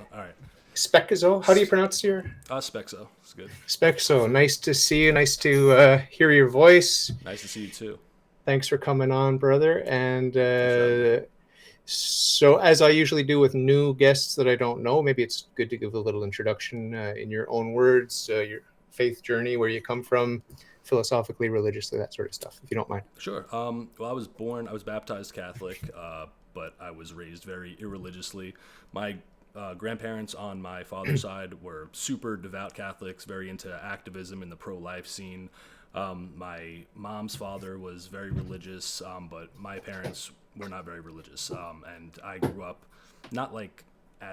speckzo. All right. Speckzo. How do you pronounce your Speckzo. It's good. speckzo? Nice to see you. Nice to hear your voice. Nice to see you too. Thanks for coming on, brother. And Thanks for having me. so, as I usually do with new guests that I don't know, maybe it's good to give a little introduction in your own words, your faith journey, where you come from, philosophically, religiously, that sort of stuff, if you don't mind. Sure. Well, I was baptized Catholic, but I was raised very irreligiously. My grandparents on my father's side were super devout Catholics, very into activism in the pro-life scene. My mom's father was very religious, but my parents were not very religious. And I grew up not like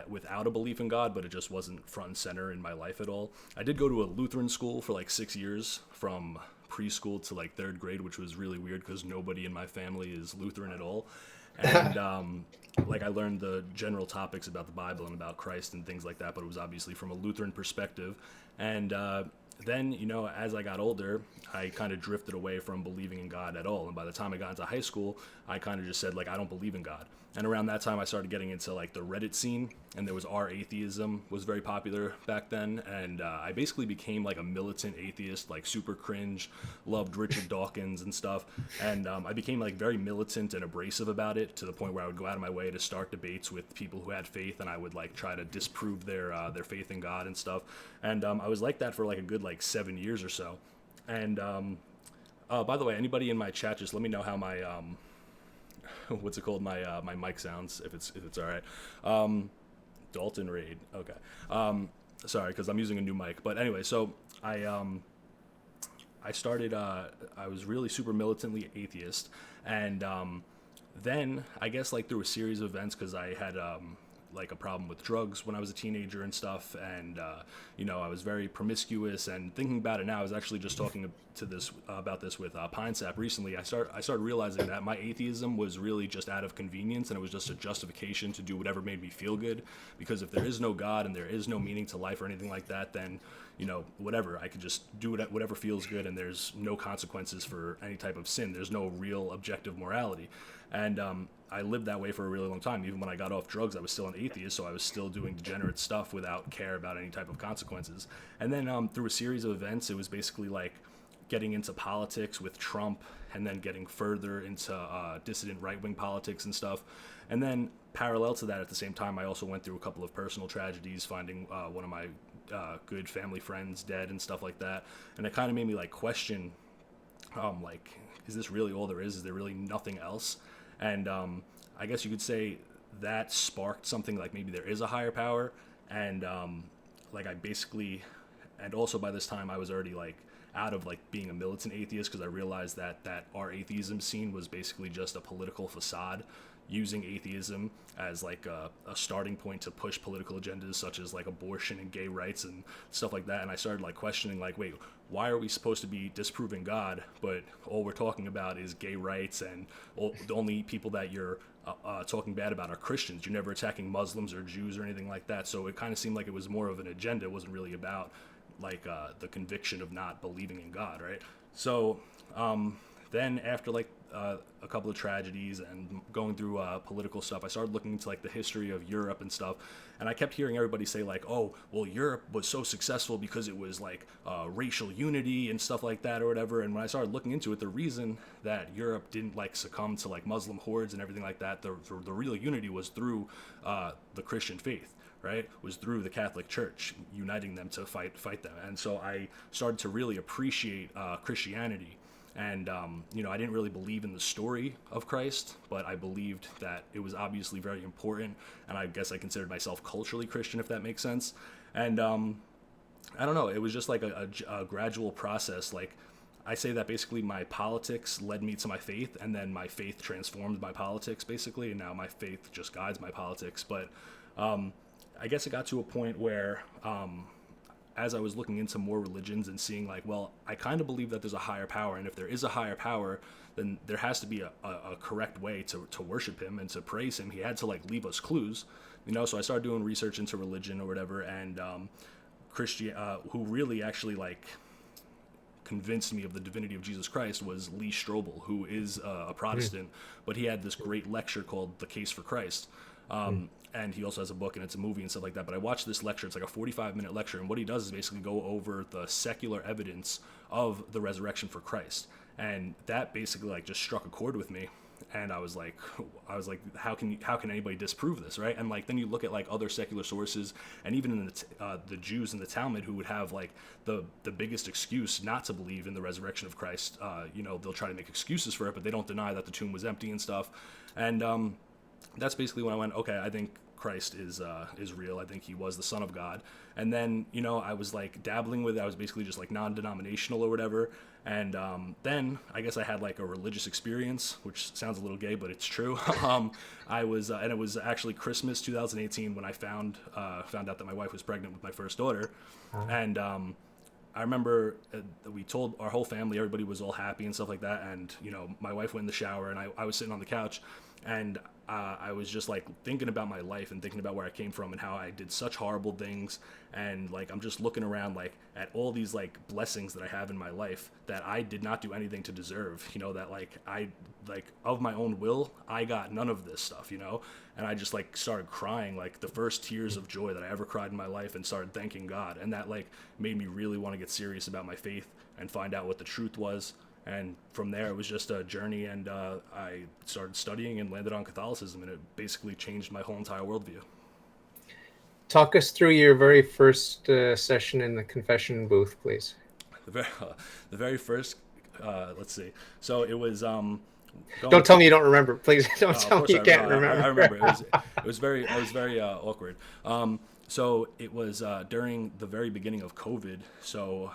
without a belief in God, but it just wasn't front and center in my life at all. I did go to a Lutheran school for like 6 years, from preschool to like third grade, which was really weird because nobody in my family is Lutheran at all. And like I learned the general topics about the Bible and about Christ and things like that, but it was obviously from a Lutheran perspective. And then, as I got older, I kind of drifted away from believing in God at all. And by the time I got into high school, I kind of just said, like, I don't believe in God. And around that time, I started getting into like the Reddit scene, and there was R atheism was very popular back then. And I basically became like a militant atheist, like super cringe, loved Richard Dawkins and stuff. And I became like very militant and abrasive about it, to the point where I would go out of my way to start debates with people who had faith, and I would like try to disprove their faith in God and stuff. And I was like that for like a good like 7 years or so. And by the way, anybody in my chat, just let me know how my what's it called, my mic sounds, if it's all right. Dalton Raid. Okay. Sorry, because I'm using a new mic. But anyway, so I started. I was really super militantly atheist, and then I guess like through a series of events, because I had like a problem with drugs when I was a teenager and stuff, and I was very promiscuous. And thinking about it now, I was actually just talking to this about this with Pine Sap recently. I started realizing that my atheism was really just out of convenience, and it was just a justification to do whatever made me feel good. Because if there is no God and there is no meaning to life or anything like that, then whatever, I could just do whatever feels good, and there's no consequences for any type of sin. There's no real objective morality. And I lived that way for a really long time. Even when I got off drugs, I was still an atheist, so I was still doing degenerate stuff without care about any type of consequences. And then through a series of events, it was basically like getting into politics with Trump, and then getting further into dissident right-wing politics and stuff. And then parallel to that, at the same time, I also went through a couple of personal tragedies, finding one of my good family friends dead and stuff like that. And it kind of made me like question, like, is this really all there is? Is there really nothing else? And I guess you could say that sparked something like maybe there is a higher power. And like I basically, and also by this time I was already like out of like being a militant atheist, because I realized that our atheism scene was basically just a political facade, using atheism as like a starting point to push political agendas such as like abortion and gay rights and stuff like that. And I started like questioning, like, wait, why are we supposed to be disproving God, but all we're talking about is gay rights, and the only people that you're talking bad about are Christians. You're never attacking Muslims or Jews or anything like that. So it kind of seemed like it was more of an agenda. It wasn't really about like the conviction of not believing in God, right? So then after like a couple of tragedies and going through political stuff, I started looking into like the history of Europe and stuff. And I kept hearing everybody say like, oh, well, Europe was so successful because it was like racial unity and stuff like that or whatever. And when I started looking into it, the reason that Europe didn't like succumb to like Muslim hordes and everything like that, the real unity was through the Christian faith, right? Was through the Catholic Church uniting them to fight them. And so I started to really appreciate Christianity. And I didn't really believe in the story of Christ, but I believed that it was obviously very important, and I guess I considered myself culturally Christian, if that makes sense. And I don't know, it was just like a gradual process. Like, I say that basically my politics led me to my faith, and then my faith transformed my politics, basically, and now my faith just guides my politics. But I guess it got to a point where as I was looking into more religions and seeing like, well, I kind of believe that there's a higher power, and if there is a higher power, then there has to be a correct way to worship him and to praise him. He had to like leave us clues, so I started doing research into religion or whatever. And who really actually like convinced me of the divinity of Jesus Christ was Lee Strobel, who is a Protestant, but he had this great lecture called The Case for Christ. And he also has a book and it's a movie and stuff like that. But I watched this lecture. It's like a 45-minute lecture. And what he does is basically go over the secular evidence of the resurrection for Christ. And that basically like just struck a chord with me. And I was like, how can anybody disprove this, right? And like then you look at like other secular sources, and even in the Jews in the Talmud who would have like the biggest excuse not to believe in the resurrection of Christ. They'll try to make excuses for it, but they don't deny that the tomb was empty and stuff. And that's basically when I went, okay, I think Christ is real. I think he was the Son of God. And then, I was like dabbling with it. I was basically just like non-denominational or whatever. And then I guess I had like a religious experience, which sounds a little gay, but it's true. I was, and it was actually Christmas 2018 when I found out that my wife was pregnant with my first daughter. And I remember we told our whole family, everybody was all happy and stuff like that. And, my wife went in the shower and I was sitting on the couch, and I was just like thinking about my life and thinking about where I came from and how I did such horrible things. And like, I'm just looking around like at all these like blessings that I have in my life that I did not do anything to deserve, that like of my own will, I got none of this stuff, and I just like started crying, like the first tears of joy that I ever cried in my life, and started thanking God. And that like made me really want to get serious about my faith and find out what the truth was. And from there, it was just a journey, and I started studying and landed on Catholicism, and it basically changed my whole entire worldview. Talk us through your very first session in the confession booth, please. The very first, let's see. So it was. Don't tell me you don't remember, please. Don't tell me you can't remember. I remember. It was very awkward. So it was during the very beginning of COVID. So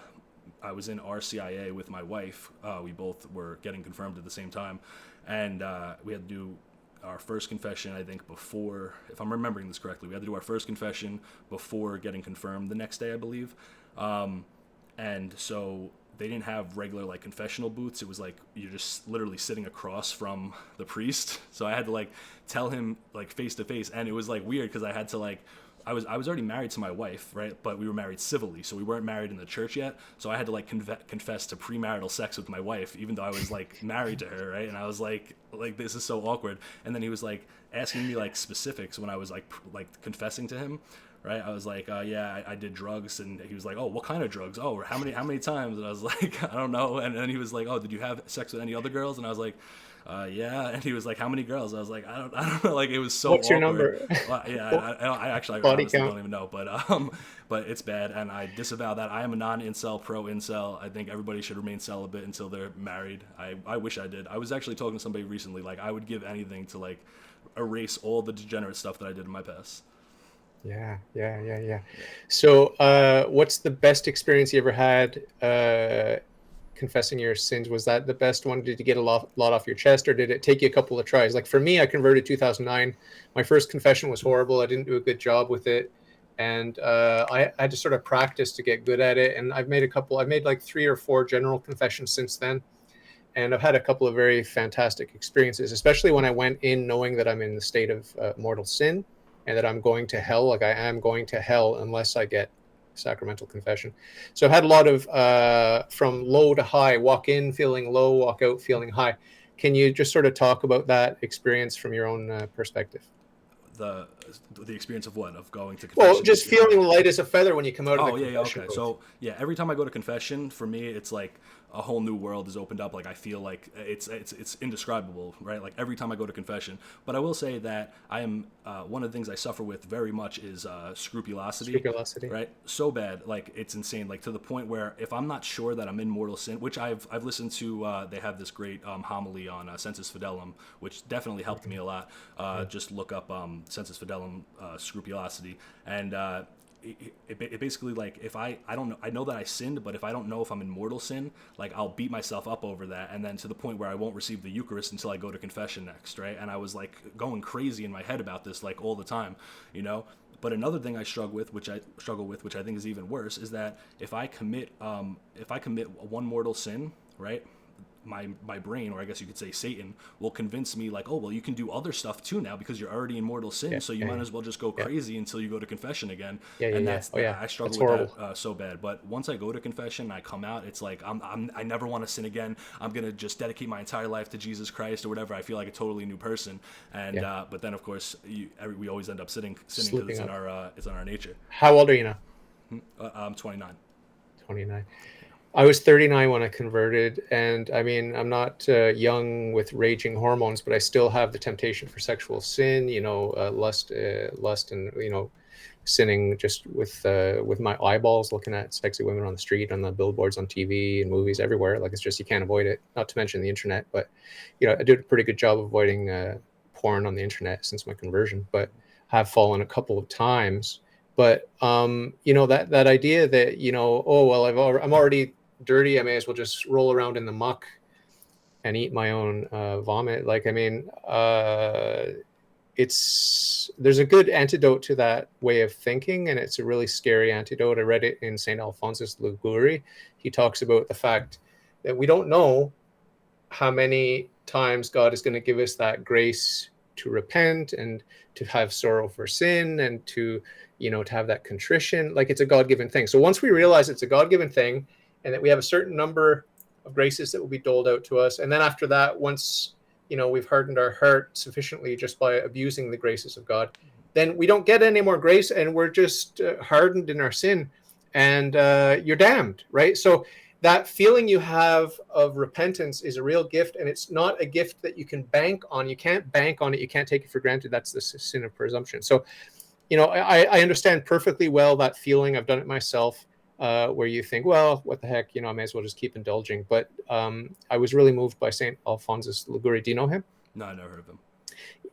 I was in RCIA with my wife. We both were getting confirmed at the same time, and we had to do our first confession, I think, before, if I'm remembering this correctly, we had to do our first confession before getting confirmed the next day, I believe. And so they didn't have regular like confessional booths. It was like you're just literally sitting across from the priest. So I had to like tell him like face to face, and it was like weird because I had to like, I was already married to my wife, right? But we were married civilly, so we weren't married in the church yet. So I had to like confess to premarital sex with my wife, even though I was like married to her, right? And I was like this is so awkward. And then he was like asking me like specifics when I was like confessing to him, right? I was like, yeah, I did drugs, and he was like, oh, what kind of drugs? Oh, how many times? And I was like, I don't know. And then he was like, oh, did you have sex with any other girls? And I was like, yeah. And he was like, how many girls? I was like, I don't know. Like, it was so What's awkward. your number? I actually Body honestly count. don't even know, but it's bad. And I disavow that. I am a non-incel, pro-incel. I think everybody should remain celibate until they're married. I wish I did. I was actually talking to somebody recently, like I would give anything to like erase all the degenerate stuff that I did in my past. Yeah. So what's the best experience you ever had confessing your sins? Was that the best one? Did you get a lot off your chest, or did it take you a couple of tries? Like for me, I converted 2009. My first confession was horrible. I didn't do a good job with it, and I had to sort of practice to get good at it. And I've made like 3 or 4 general confessions since then, and I've had a couple of very fantastic experiences, especially when I went in knowing that I'm in the state of mortal sin and that I'm going to hell. Like I am going to hell unless I get sacramental confession. So I've had a lot of from low to high, walk in feeling low, walk out feeling high. Can you just sort of talk about that experience from your own perspective? The experience of what? Of going to confession? Well, just feeling light as a feather when you come out of the confession okay. booth. So yeah, every time I go to confession, for me, it's like a whole new world is opened up. Like I feel like it's indescribable, right? Like every time I go to confession. But I will say that I am one of the things I suffer with very much is scrupulosity. Right? So bad, like it's insane. Like to the point where if I'm not sure that I'm in mortal sin, which I've listened to, they have this great homily on sensus fidelum, which definitely helped me a lot. Just look up sensus fidelum scrupulosity, and it basically like if I don't know, I know that I sinned, but if I don't know if I'm in mortal sin, like I'll beat myself up over that, and then to the point where I won't receive the Eucharist until I go to confession next, right? And I was like going crazy in my head about this like all the time, But another thing I struggle with, which I think is even worse, is that if I commit one mortal sin, right? my brain, or I guess you could say Satan, will convince me like, oh well, you can do other stuff too now because you're already in mortal sin, Yeah, so you yeah, might as well just go yeah, crazy until you go to confession again. yeah, yeah, And yeah. Oh yeah, I struggle that's with that horrible. so bad. But once I go to confession, I come out, it's like I never want to sin again. I'm gonna just dedicate my entire life to Jesus Christ or whatever. I feel like a totally new person. And Yeah, but then of course we always end up sinning because slipping up. it's in our nature. How old are you now? I'm 29. 29. I was 39 when I converted, and I mean, I'm not young with raging hormones, but I still have the temptation for sexual sin, lust, and sinning just with my eyeballs, looking at sexy women on the street, on the billboards, on TV, and movies everywhere. Like, it's just, you can't avoid it. Not to mention the internet, but I did a pretty good job avoiding porn on the internet since my conversion, but have fallen a couple of times. But that idea that oh well, I'm already dirty, I may as well just roll around in the muck and eat my own vomit. Like, I mean, there's a good antidote to that way of thinking, and it's a really scary antidote. I read it in St. Alphonsus Liguori. He talks about the fact that we don't know how many times God is going to give us that grace to repent and to have sorrow for sin and to have that contrition. Like, it's a God-given thing. So once we realize it's a God-given thing and that we have a certain number of graces that will be doled out to us, and then after that, once we've hardened our heart sufficiently just by abusing the graces of God, then we don't get any more grace, and we're just hardened in our sin, and you're damned, right? So that feeling you have of repentance is a real gift, and it's not a gift that you can bank on. You can't bank on it. You can't take it for granted. That's the sin of presumption. So, I understand perfectly well that feeling. I've done it myself, where you think, well, what the heck, I may as well just keep indulging. But I was really moved by St. Alphonsus Liguori. Do you know him? No, I never heard of him.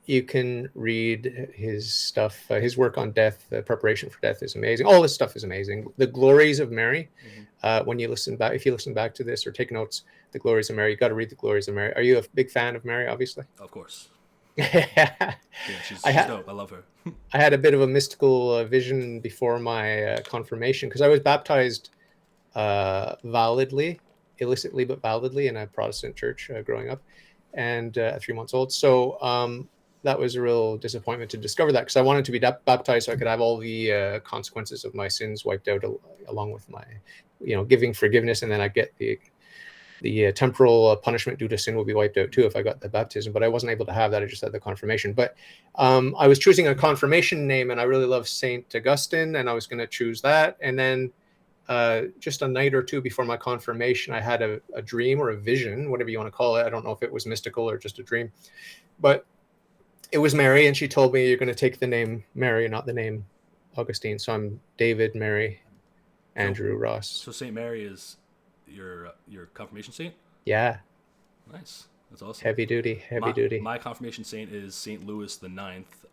You can read his stuff. His work on death, the preparation for death, is amazing. All this stuff is amazing. The Glories of Mary. When you listen back, if you listen back to this or take notes, the Glories of Mary, you got to read the Glories of Mary. Are you a big fan of Mary? Obviously. Of course. Yeah, she's I dope. I love her. I had a bit of a mystical vision before my confirmation, because I was baptized validly, illicitly but validly, in a Protestant church growing up, and at 3 months old. So that was a real disappointment to discover that, because I wanted to be baptized so I could have all the consequences of my sins wiped out, along with my, giving forgiveness, and then I get the temporal punishment due to sin will be wiped out too if I got the baptism. But I wasn't able to have that. I just had the confirmation. But I was choosing a confirmation name, and I really love Saint Augustine, and I was going to choose that. And then just a night or two before my confirmation, I had a dream or a vision, whatever you want to call it. I don't know if it was mystical or just a dream, but it was Mary, and she told me, you're going to take the name Mary, not the name Augustine. So I'm David Mary Andrew Ross. So Saint Mary is your confirmation saint? Yeah. Nice. That's awesome. Heavy duty. My confirmation saint is Saint Louis the Ninth,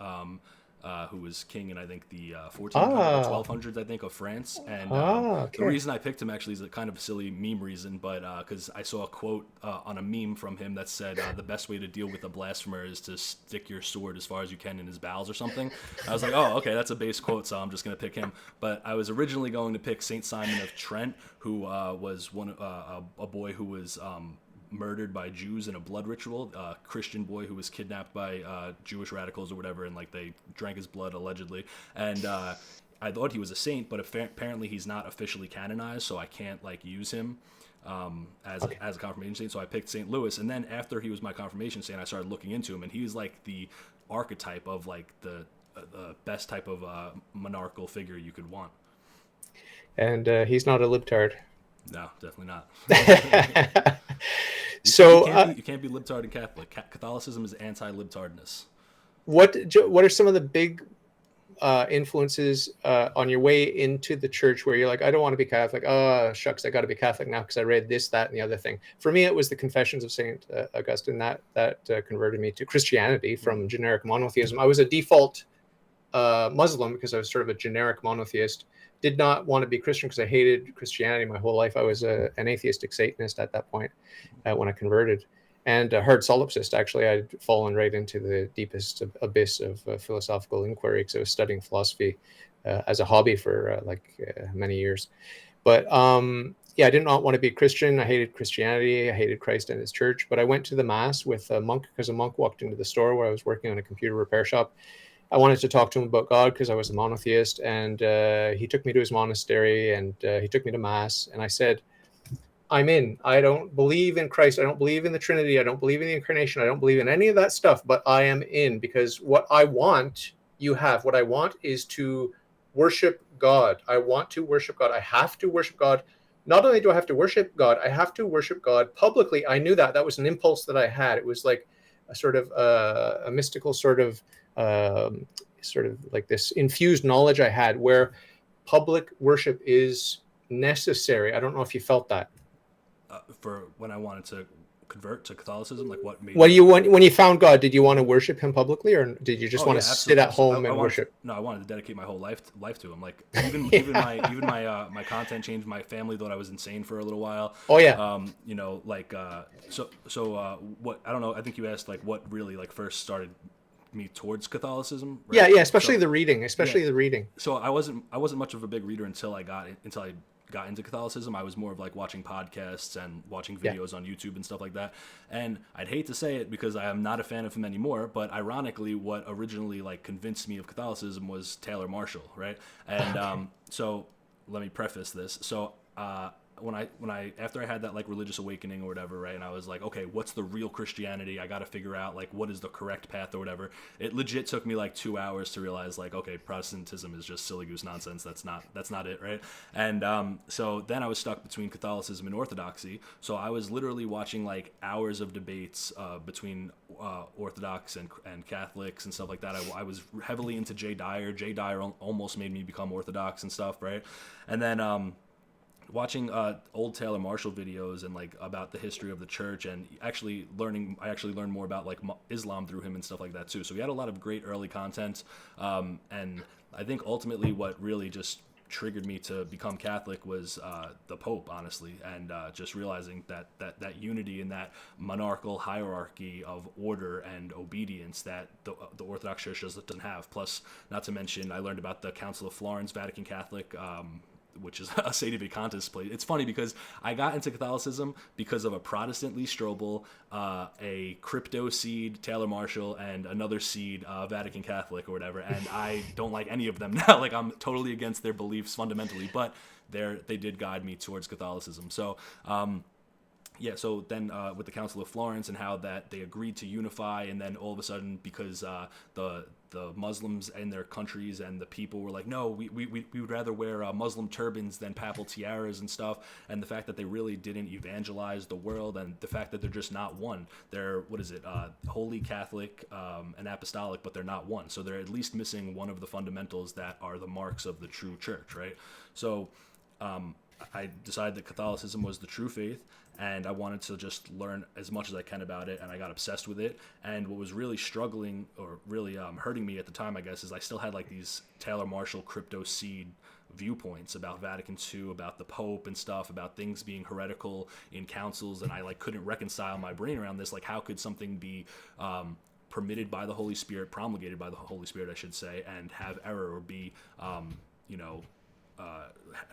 who was king in, I think, the 1400s or 1200s, I think, of France. And the reason I picked him actually is a kind of silly meme reason, but because I saw a quote on a meme from him that said, the best way to deal with a blasphemer is to stick your sword as far as you can in his bowels or something. I was like, oh, okay, that's a base quote, so I'm just going to pick him. But I was originally going to pick Saint Simon of Trent, who was a boy who was murdered by Jews in a blood ritual, a Christian boy who was kidnapped by Jewish radicals or whatever, and like they drank his blood allegedly. And I thought he was a saint, but apparently he's not officially canonized, so I can't like use him as a confirmation saint. So I picked Saint Louis, and then after he was my confirmation saint, I started looking into him, and he's like the archetype of like the best type of monarchical figure you could want. And he's not a libtard. No, definitely not. So you can't be libtard and Catholic. Catholicism is anti-libtardness. What are some of the big influences on your way into the church where you're like, I don't want to be Catholic. Oh, shucks, I got to be Catholic now because I read this, that, and the other thing. For me, it was the Confessions of Saint Augustine that converted me to Christianity from generic monotheism. I was a default Muslim because I was sort of a generic monotheist. Did not want to be Christian because I hated Christianity my whole life. I was an atheistic Satanist at that point when I converted, and a hard solipsist. Actually, I'd fallen right into the deepest abyss of philosophical inquiry because I was studying philosophy as a hobby for many years. But yeah, I did not want to be a Christian. I hated Christianity. I hated Christ and his church. But I went to the mass with a monk because a monk walked into the store where I was working on a computer repair shop. I wanted to talk to him about God because I was a monotheist, and he took me to his monastery, and he took me to mass, and I said, I'm in. I don't believe in Christ. I don't believe in the Trinity. I don't believe in the incarnation. I don't believe in any of that stuff, but I am in, because what I want, you have. What I want is to worship God. I want to worship God. I have to worship God. Not only do I have to worship God, I have to worship God publicly. I knew that. That was an impulse that I had. It was like a sort of a mystical sort of like this infused knowledge I had, where public worship is necessary. I don't know if you felt that. For when I wanted to convert to Catholicism, like what made What do me. you want when you found God? Did you want to worship him publicly, or did you just Oh want yeah, to sit absolutely, at home absolutely. and worship? No, I wanted to dedicate my whole life to him. Like even my content changed. My family thought I was insane for a little while. Oh yeah, You know, like what I don't know. I think you asked like what really like first started me towards Catholicism, right? yeah. Especially So the reading. yeah, Especially the reading. so I wasn't much of a big reader until I got into Catholicism. I was more of like watching podcasts and watching Yeah. videos on YouTube and stuff like that. And I'd hate to say it because I am not a fan of him anymore, but ironically, what originally like convinced me of Catholicism was Taylor Marshall, right? And so let me preface this. So when I after I had that like religious awakening or whatever, right, and I was like, okay, what's the real Christianity? I got to figure out like what is the correct path or whatever. It legit took me like 2 hours to realize like, okay, Protestantism is just silly goose nonsense. That's not it, right? And so then I was stuck between Catholicism and Orthodoxy. So I was literally watching like hours of debates between Orthodox and Catholics and stuff like that. I was heavily into Jay Dyer. Jay Dyer almost made me become Orthodox and stuff, right? And then watching old Taylor Marshall videos and like about the history of the church, and I actually learned more about like Islam through him and stuff like that too. So he had a lot of great early content, and I think ultimately what really just triggered me to become Catholic was the Pope, honestly, and just realizing that unity in that monarchical hierarchy of order and obedience that the Orthodox Church doesn't have. Plus, not to mention, I learned about the Council of Florence, Vatican Catholic, which is a Sede Vacantis play. It's funny because I got into Catholicism because of a Protestant Lee Strobel, a crypto seed Taylor Marshall, and another seed Vatican Catholic or whatever. And I don't like any of them now. Like I'm totally against their beliefs fundamentally, but they did guide me towards Catholicism. So yeah, so then with the Council of Florence and how that they agreed to unify, and then all of a sudden, because the Muslims in their countries and the people were like, no, we would rather wear Muslim turbans than papal tiaras and stuff, and the fact that they really didn't evangelize the world, and the fact that they're just not one. They're, what is it, Holy Catholic and Apostolic, but they're not one. So they're at least missing one of the fundamentals that are the marks of the true church, right? So I decided that Catholicism was the true faith, and I wanted to just learn as much as I can about it, and I got obsessed with it. And what was really struggling, or really hurting me at the time, I guess, is I still had like these Taylor Marshall crypto seed viewpoints about Vatican II, about the Pope and stuff, about things being heretical in councils, and I like couldn't reconcile my brain around this. Like, how could something be permitted by the Holy Spirit, promulgated by the Holy Spirit, I should say, and have error or be,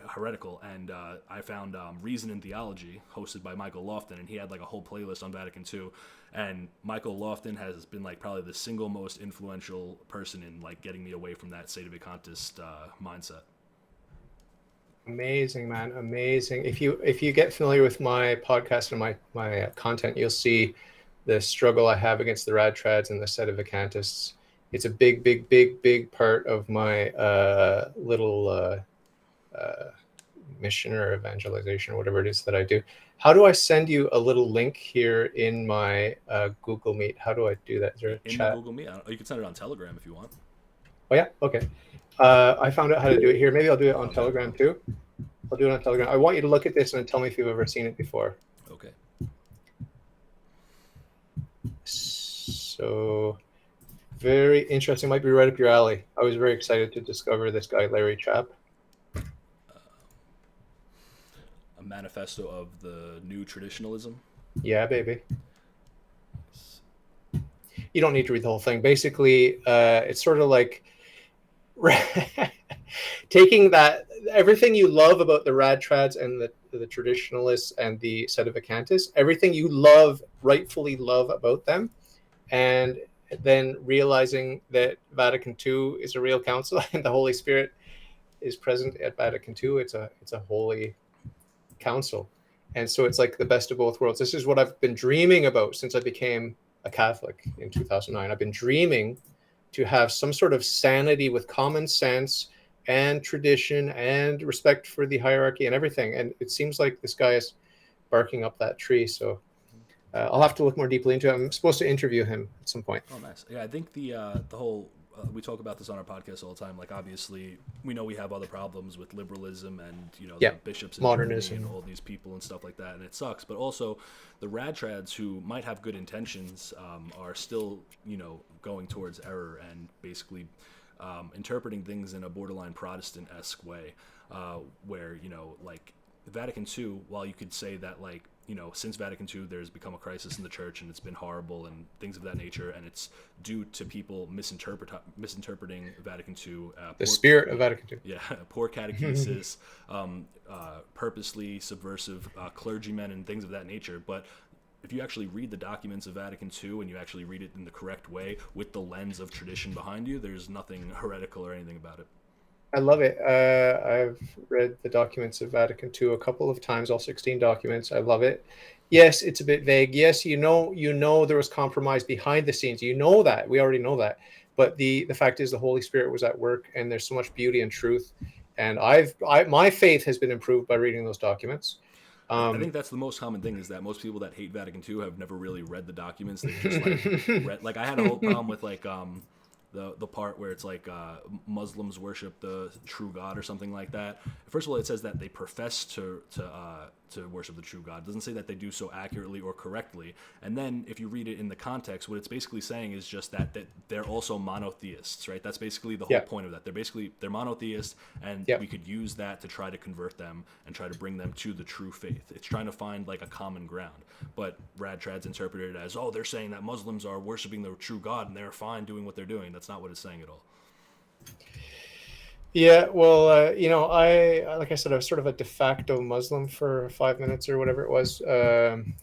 heretical? And I found Reason in Theology, hosted by Michael Lofton, and he had like a whole playlist on Vatican II. And Michael Lofton has been like probably the single most influential person in like getting me away from that Sede Vacantist mindset. amazing, man, amazing. If you get familiar with my podcast and my content, you'll see the struggle I have against the rad trads and the Sede Vacantists. It's a big part of my little mission or evangelization or whatever it is that I do. How do I send you a little link here in my Google Meet? How do I do that? Is there a In chat? the Google Meet, you can send it on Telegram if you want. Oh yeah, okay. I found out how to do it here. Maybe I'll do it on Telegram too. I'll do it on Telegram. I want you to look at this and tell me if you've ever seen it before. Okay. So very interesting. Might be right up your alley. I was very excited to discover this guy, Larry Chapp. A manifesto of the new traditionalism. Yeah, baby. You don't need to read the whole thing. Basically, it's sort of like taking that everything you love about the rad trads and the traditionalists and the sedevacantists, everything you love, rightfully love about them, and then realizing that Vatican II is a real council and the Holy Spirit is present at Vatican II. It's a holy council. And so it's like the best of both worlds. This is what I've been dreaming about since I became a Catholic in 2009. I've been dreaming to have some sort of sanity with common sense and tradition and respect for the hierarchy and everything. And it seems like this guy is barking up that tree. So I'll have to look more deeply into it. I'm supposed to interview him at some point. Oh, nice. Yeah, I think the whole we talk about this on our podcast all the time. Like, obviously, we know we have other problems with liberalism and the bishops in modernism Germany and all these people and stuff like that, and it sucks. But also, the rad-trads who might have good intentions are still going towards error and basically interpreting things in a borderline Protestant-esque way, where like Vatican II, while you could say that like since Vatican II, there's become a crisis in the church and it's been horrible and things of that nature, and it's due to people misinterpreting Vatican II. The spirit of Vatican II. Yeah, poor catechesis, purposely subversive clergymen and things of that nature. But if you actually read the documents of Vatican II and you actually read it in the correct way with the lens of tradition behind you, there's nothing heretical or anything about it. I love it. I've read the documents of Vatican II a couple of times, all 16 documents. I love it. Yes, it's a bit vague. Yes, you know there was compromise behind the scenes. You know that. We already know that. But the fact is the Holy Spirit was at work, and there's so much beauty and truth. And my faith has been improved by reading those documents. I think that's the most common thing, is that most people that hate Vatican II have never really read the documents. They just like read. Like, I had a whole problem with like the part where it's like Muslims worship the true God or something like that. First of all, it says that they profess to worship the true God. It doesn't say that they do so accurately or correctly. And then if you read it in the context, what it's basically saying is just that they're also monotheists, right? That's basically the whole point of that. They're monotheists, and we could use that to try to convert them and try to bring them to the true faith. It's trying to find like a common ground. But Radtrads interpreted it as, they're saying that Muslims are worshiping the true God and they're fine doing what they're doing. That's not what it's saying at all. Yeah, well, I like I said, I was sort of a de facto Muslim for 5 minutes or whatever it was.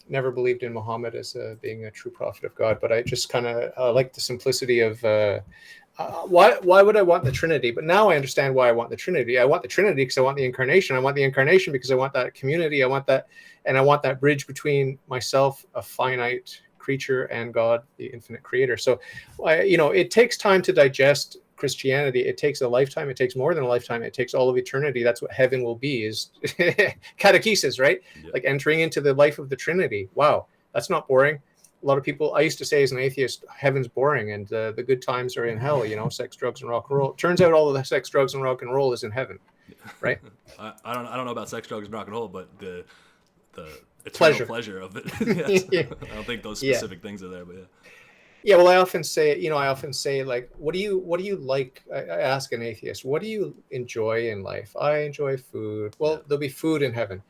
Never believed in Muhammad as being a true prophet of God, but I just kind of like the simplicity of why would I want the Trinity? But now I understand why I want the Trinity. I want the Trinity because I want the Incarnation. I want the Incarnation because I want that community. I want that, and I want that bridge between myself, a finite creature, and God, the infinite Creator. So, it takes time to digest Christianity. It takes a lifetime. It takes more than a lifetime. It takes all of eternity. That's what heaven will be, is catechesis, right? Yep. Like entering into the life of the Trinity. Wow, that's not boring. A lot of people, I used to say as an atheist, heaven's boring and the good times are in hell, sex, drugs, and rock and roll. Turns out all of the sex, drugs, and rock and roll is in heaven, right? I don't know about sex, drugs, and rock and roll, but the eternal pleasure of it. Yes. Yeah. I don't think those specific things are there, but yeah. Yeah, well, I often say, like, what do you like? I ask an atheist, what do you enjoy in life? I enjoy food. Well, there'll be food in heaven.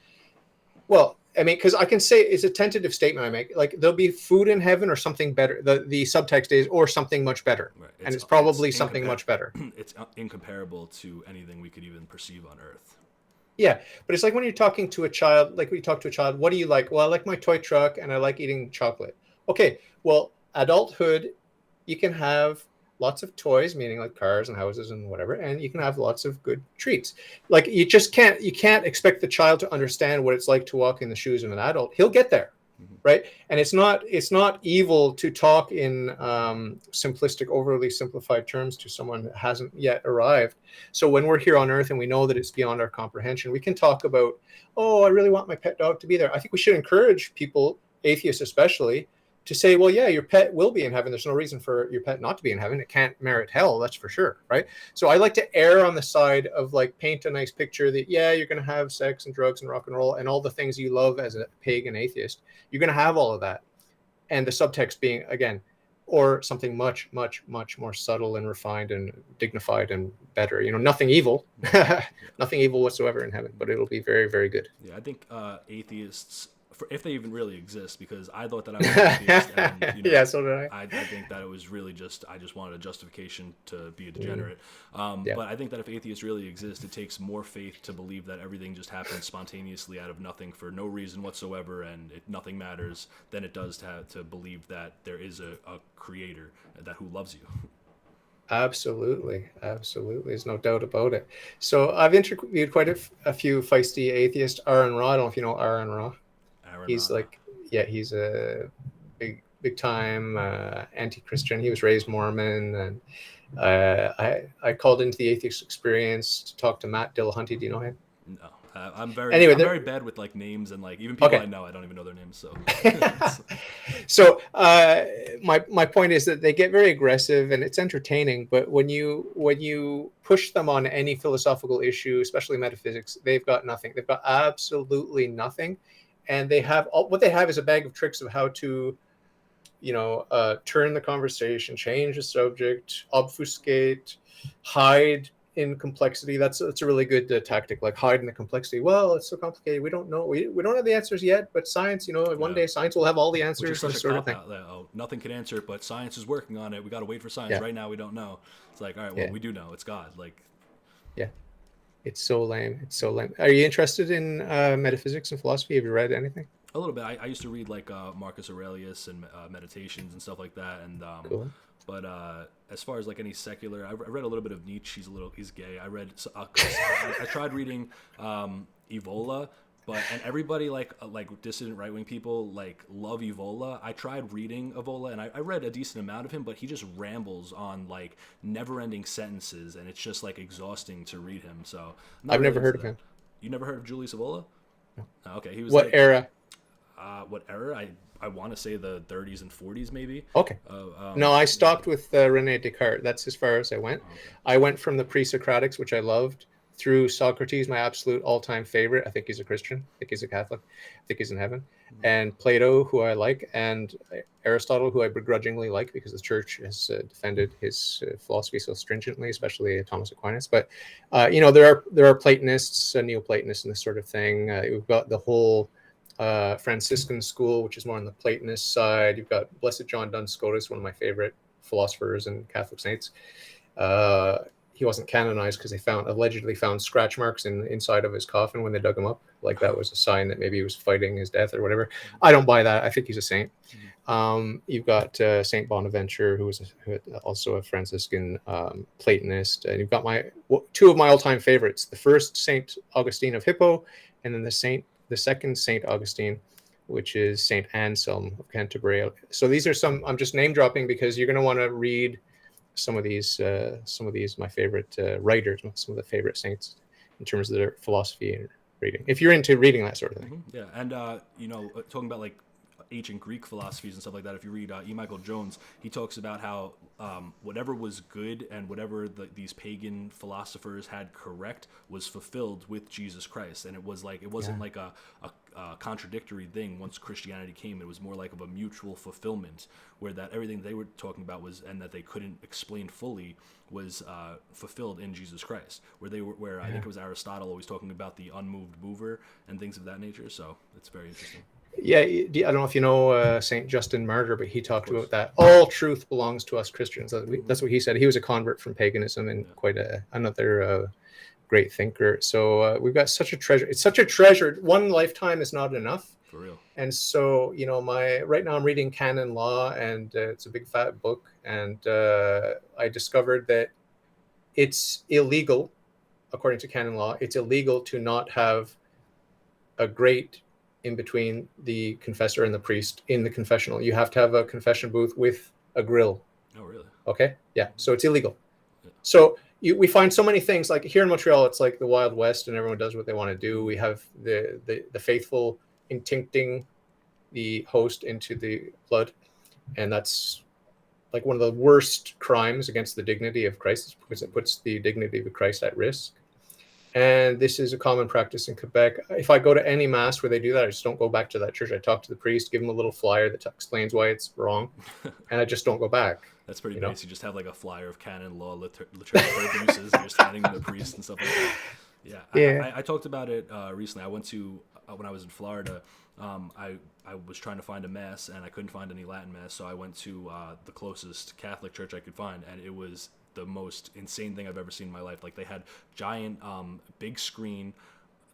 Well, I mean, because I can say it's a tentative statement I make. Like, there'll be food in heaven or something better. The subtext is, or something much better. Right. And it's probably something much better. It's incomparable to anything we could even perceive on Earth. Yeah, but it's like when you're talking to a child, like when you talk to a child, what do you like? Well, I like my toy truck and I like eating chocolate. Okay, well, adulthood, you can have lots of toys, meaning like cars and houses and whatever, and you can have lots of good treats. Like, you can't expect the child to understand what it's like to walk in the shoes of an adult. He'll get there, right? And it's not evil to talk in simplistic, overly simplified terms to someone that hasn't yet arrived. So when we're here on Earth and we know that it's beyond our comprehension, we can talk about, I really want my pet dog to be there. I think we should encourage people, atheists especially, to say, well, yeah, your pet will be in heaven. There's no reason for your pet not to be in heaven. It can't merit hell, that's for sure, right? So I like to err on the side of, like, paint a nice picture that, yeah, you're going to have sex and drugs and rock and roll and all the things you love as a pagan atheist. You're going to have all of that. And the subtext being, again, or something much, much, much more subtle and refined and dignified and better. Nothing evil, nothing evil whatsoever in heaven, but it'll be very, very good. Yeah, I think atheists if they even really exist, because I thought that I was an atheist, and Yeah, so did I. I think that it was really just I just wanted a justification to be a Mm, degenerate. yeah. But I think that if atheists really exist, it takes more faith to believe that everything just happens spontaneously out of nothing for no reason whatsoever, and nothing matters, than it does to believe that there is a creator that who loves you. Absolutely, absolutely. There's no doubt about it. So I've interviewed quite a few feisty atheists. Aaron Ra, I don't know if you know Aaron Ra. Aaron He's Ra. like, yeah, he's a big time anti-Christian. He was raised Mormon, and I called into the Atheist Experience to talk to Matt Dillahunty. Do you know him? No, Anyway, I'm very bad with like names, and like even people I okay. know, I don't even know their names. So So my point is that they get very aggressive and it's entertaining, but when you push them on any philosophical issue, especially metaphysics, they've got nothing. They've got absolutely nothing, and what they have is a bag of tricks of how to turn the conversation, change the subject, obfuscate, hide in complexity. That's a really good tactic, like hide in the complexity. Well, it's so complicated. We don't know. We don't have the answers yet, but science, one yeah, day science will have all the which is answers and such a this sort of cop thing. out. Like, oh, nothing can answer it, but science is working on it. We got to wait for science. Yeah, Right now, we don't know. It's like, all right, well, yeah, we do know. It's God. Like yeah. It's so lame. It's so lame. Are you interested in metaphysics and philosophy? Have you read anything? a little bit. I used to read like Marcus Aurelius and meditations and stuff like that. And Cool. but as far as like any secular, I read a little bit of Nietzsche. He's gay. I read. I tried reading Evola, and everybody like dissident right wing people like love Evola. I tried reading Evola, and I read a decent amount of him, but he just rambles on like never ending sentences, and it's just like exhausting to read him. So I'm not I've really never into heard of that. him. You never heard of Julius Evola? No. Oh, okay, he was What like era? what era? I want to say the 30s and 40s maybe. Okay. No, I Yeah. stopped with Rene Descartes. That's as far as I went. Oh, okay. I went from the pre-Socratics, which I loved, through Socrates, my absolute all-time favorite. I think he's a Christian. I think he's a Catholic. I think he's in heaven. And Plato, who I like, and Aristotle, who I begrudgingly like because the church has defended his philosophy so stringently, especially Thomas Aquinas. But there are Platonists, Neoplatonists, and this sort of thing. We've got the whole Franciscan school, which is more on the Platonist side. You've got Blessed John Duns Scotus, one of my favorite philosophers and Catholic saints. He wasn't canonized because they allegedly found scratch marks inside of his coffin when they dug him up. Like that was a sign that maybe he was fighting his death or whatever. I don't buy that. I think he's a saint. You've got Saint Bonaventure, who was also a Franciscan Platonist, and you've got two of my all-time favorites: the first Saint Augustine of Hippo, and then the second Saint Augustine, which is Saint Anselm of Canterbury. So these are some. I'm just name dropping because you're going to want to read some of these my favorite writers, some of the favorite saints in terms of their philosophy and reading. If you're into reading that sort of thing. Yeah, and talking about like ancient Greek philosophies and stuff like that. If you read E. Michael Jones, he talks about how whatever was good and whatever these pagan philosophers had correct was fulfilled with Jesus Christ, and it wasn't like a contradictory thing. Once Christianity came, it was more like of a mutual fulfillment, where that everything they were talking about was and that they couldn't explain fully was fulfilled in Jesus Christ. Where I think it was Aristotle always talking about the unmoved mover and things of that nature. So it's very interesting. Yeah, I don't know if you know Saint Justin Martyr, but he Of talked course. about that. All truth belongs to us Christians. That's what he said. He was a convert from paganism and Yeah. quite another great thinker. So we've got such a treasure. It's such a treasure. One lifetime is not enough. For real. And so, right now I'm reading canon law, and it's a big fat book. And I discovered that it's illegal, according to canon law, it's illegal to not have a grate in between the confessor and the priest in the confessional. You have to have a confession booth with a grill. Oh, really? Okay. Yeah. So it's illegal. Yeah. So we find so many things like here in Montreal, it's like the Wild West and everyone does what they want to do. We have the faithful intincting the host into the blood. And that's like one of the worst crimes against the dignity of Christ because it puts the dignity of Christ at risk. And this is a common practice in Quebec. If I go to any mass where they do that, I just don't go back to that church. I talk to the priest, give him a little flyer that explains why it's wrong, and I just don't go back. That's pretty nice. You just have like a flyer of canon law, liturgical abuses, and you're standing with the priest and stuff like that. Yeah, Yeah. I talked about it recently. I went to when I was in Florida. I was trying to find a mass and I couldn't find any Latin mass, so I went to the closest Catholic church I could find, and it was the most insane thing I've ever seen in my life. Like they had giant, big screen,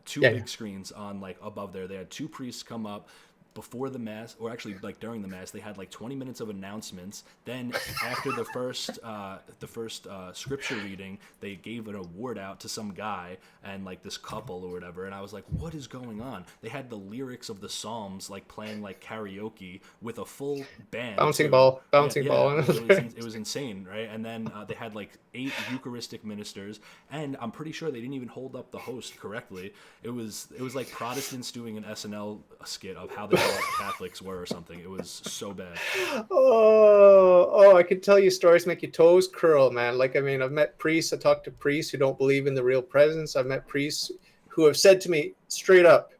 two Yeah, yeah. big screens on like above there. They had two priests come up before the mass, or actually like during the mass. They had like 20 minutes of announcements. Then after the first scripture reading, they gave an award out to some guy and like this couple or whatever. And I was like, what is going on? They had the lyrics of the Psalms like playing like karaoke with a full band Bouncing too. ball, Yeah, bouncing yeah, ball. it was insane, right? And then they had like 8 Eucharistic ministers, and I'm pretty sure they didn't even hold up the host correctly. It was like Protestants doing an SNL skit of how they thought Catholics were or something. It was so bad. Oh, I could tell you stories make your toes curl, man. Like, I mean, I've met priests, I talked to priests who don't believe in the real presence. I've met priests who have said to me straight up,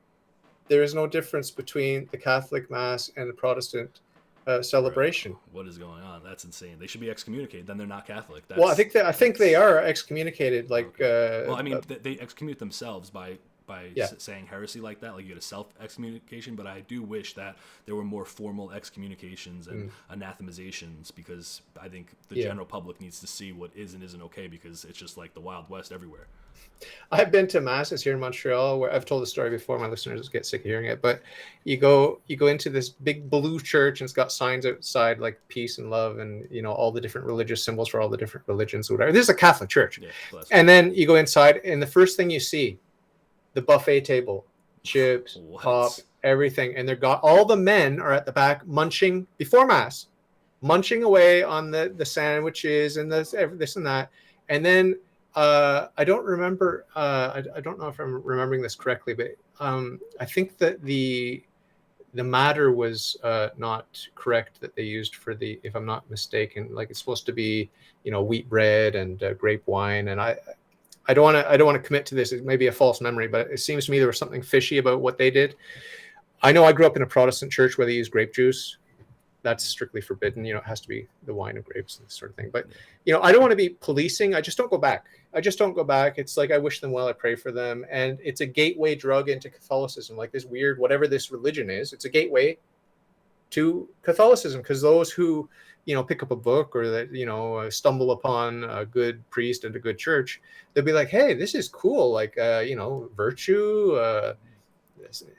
there is no difference between the Catholic Mass and the Protestant Bro, celebration. what is going on? That's insane. They should be excommunicated. Then they're not Catholic. Well, I think they That's are excommunicated. Like, okay. Well, I mean, they excommunicate themselves by yeah, saying heresy like that. Like you get a self excommunication, but I do wish that there were more formal excommunications and anathemizations, because I think the yeah. general public needs to see what is and isn't okay, because it's just like the Wild West everywhere. I've been to masses here in Montreal where I've told the story before. My listeners get sick of hearing it, but you go into this big blue church and it's got signs outside like peace and love and all the different religious symbols for all the different religions or whatever. This is a Catholic church, Yeah, classic. and then you go inside and the first thing you see, the buffet table, chips, pop, What? everything, and they're got all the men are at the back munching before mass, munching away on the sandwiches and this and that, and then I don't remember. I don't know if I'm remembering this correctly, but I think that the matter was not correct that they used for the, if I'm not mistaken. Like it's supposed to be, wheat bread and grape wine, and I don't want to commit to this. It may be a false memory, but it seems to me there was something fishy about what they did. I know I grew up in a Protestant church where they use grape juice. That's strictly forbidden. It has to be the wine of grapes and this sort of thing. But, I don't want to be policing. I just don't go back. It's like I wish them well. I pray for them. And it's a gateway drug into Catholicism. Like this weird, whatever this religion is, it's a gateway to Catholicism, because those who, pick up a book or that, stumble upon a good priest and a good church, they'll be like, hey, this is cool. Like, virtue,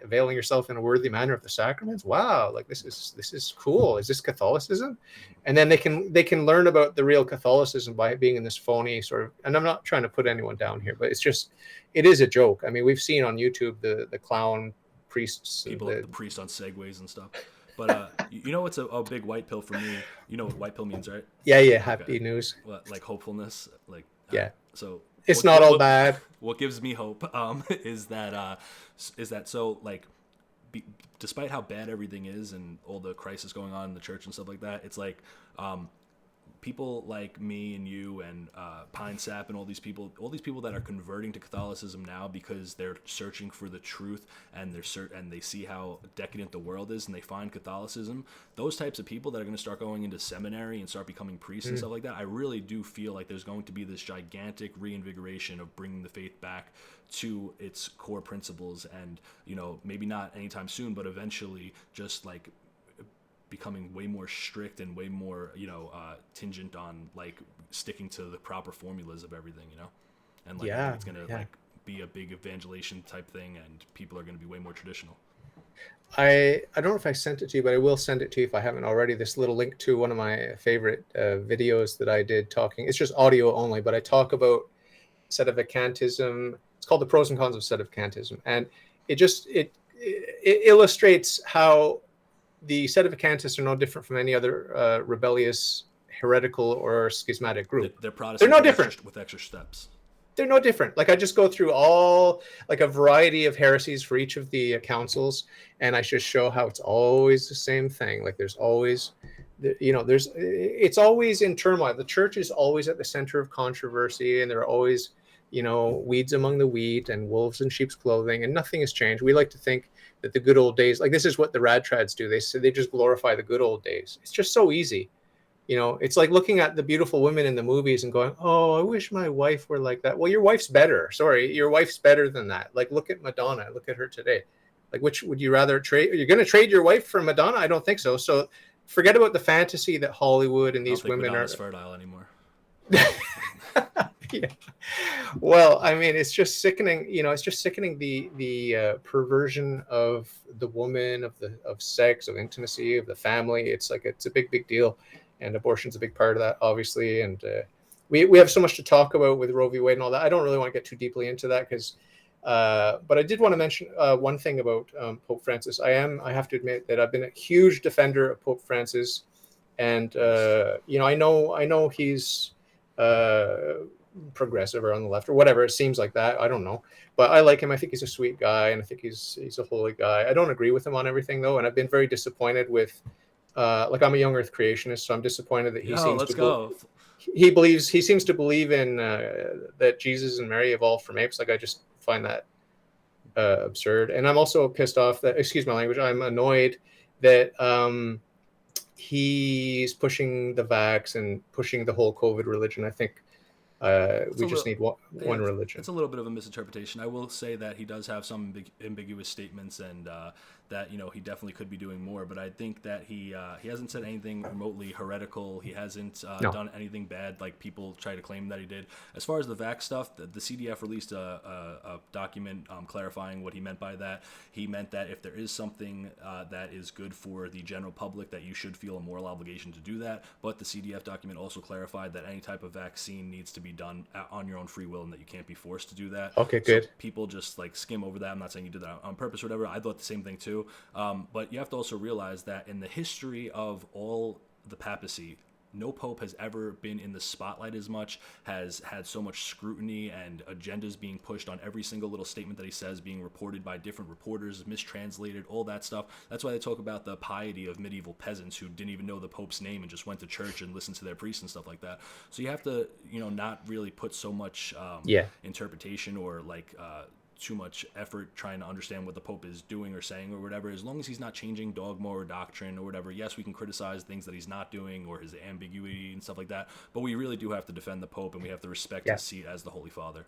availing yourself in a worthy manner of the sacraments. Wow, like this is cool. Is this Catholicism? And then they can learn about the real Catholicism by being in this phony sort of. And I'm not trying to put anyone down here, but it is a joke. I mean, we've seen on YouTube the clown priests, The priest on segways and stuff. But you know what's a big white pill for me? You know what white pill means, right? yeah, Okay. happy news. Well, like hopefulness, like Yeah, so. it's not all bad. What gives me hope is that so like despite how bad everything is and all the crisis going on in the church and stuff like that, it's like people like me and you and Pine Sap and all these people that are converting to Catholicism now because they're searching for the truth, and and they see how decadent the world is, and they find Catholicism. Those types of people that are going to start going into seminary and start becoming priests and stuff like that, I really do feel like there's going to be this gigantic reinvigoration of bringing the faith back to its core principles, and maybe not anytime soon, but eventually just like becoming way more strict and way more tingent on like sticking to the proper formulas of everything, and like I think it's gonna like be a big evangelization type thing, and people are gonna be way more traditional. I don't know if I sent it to you, but I will send it to you if I haven't already. This little link to one of my favorite videos that I did talking. It's just audio only, but I talk about sedevacantism. It's called The Pros and Cons of Sedevacantism, and it illustrates how the Sedevacantists are no different from any other rebellious, heretical, or schismatic group. They're Protestants. They're no different. With extra steps. They're no different. Like I just go through all like a variety of heresies for each of the councils, and I just show how it's always the same thing. Like there's always, it's always in turmoil. The church is always at the center of controversy, and there are always, weeds among the wheat and wolves in sheep's clothing, and nothing has changed. We like to think that the good old days, like this is what the rad trads do. They say they just glorify the good old days. It's just so easy. You know, it's like looking at the beautiful women in the movies and going, "Oh, I wish my wife were like that." Well, your wife's better. Sorry, your wife's better than that. Like, look at Madonna. Look at her today. Like, which would you rather trade? Are you going to trade your wife for Madonna? I don't think so. So, forget about the fantasy that Hollywood and I don't these think women Madonna's are. fertile anymore. Yeah. Well, I mean, it's just sickening. You know, it's just sickening the perversion of the woman, of sex, of intimacy, of the family. It's like it's a big deal, and abortion's a big part of that, obviously. And we have so much to talk about with Roe v. Wade and all that. I don't really want to get too deeply into that because. But I did want to mention one thing about Pope Francis. I have to admit that I've been a huge defender of Pope Francis, and you know, I know he's progressive or on the left or whatever. It seems like that. I don't know, but I like him. I think he's a sweet guy, and I think he's a holy guy. I don't agree with him on everything though, and I've been very disappointed with. Like I'm a young Earth creationist, so I'm disappointed that he Yo, seems let's to go. he seems to believe in that Jesus and Mary evolved from apes. Like I just find that absurd, and I'm also pissed off that, excuse my language, I'm annoyed that he's pushing the vax and pushing the whole COVID religion. I think It's we a just little, need yeah, one religion. it's a little bit of a misinterpretation. I will say that he does have some ambiguous statements, and that he definitely could be doing more. But I think that he hasn't said anything remotely heretical. He hasn't No. done anything bad like people try to claim that he did. As far as the vax stuff, the CDF released a document clarifying what he meant by that. He meant that if there is something that is good for the general public, that you should feel a moral obligation to do that. But the CDF document also clarified that any type of vaccine needs to be done on your own free will, and that you can't be forced to do that. Okay, So good. people just like skim over that. I'm not saying you did that on purpose or whatever. I thought the same thing too. But you have to also realize that in the history of all the papacy, no pope has ever been in the spotlight as much, has had so much scrutiny and agendas being pushed on every single little statement that he says, being reported by different reporters, mistranslated, all that stuff. That's why they talk about the piety of medieval peasants who didn't even know the pope's name and just went to church and listened to their priests and stuff like that. So you have to, not really put so much Yeah. interpretation or like too much effort trying to understand what the Pope is doing or saying or whatever. As long as he's not changing dogma or doctrine or whatever, yes, we can criticize things that he's not doing or his ambiguity and stuff like that, but we really do have to defend the Pope, and we have to respect Yeah. his seat as the Holy Father.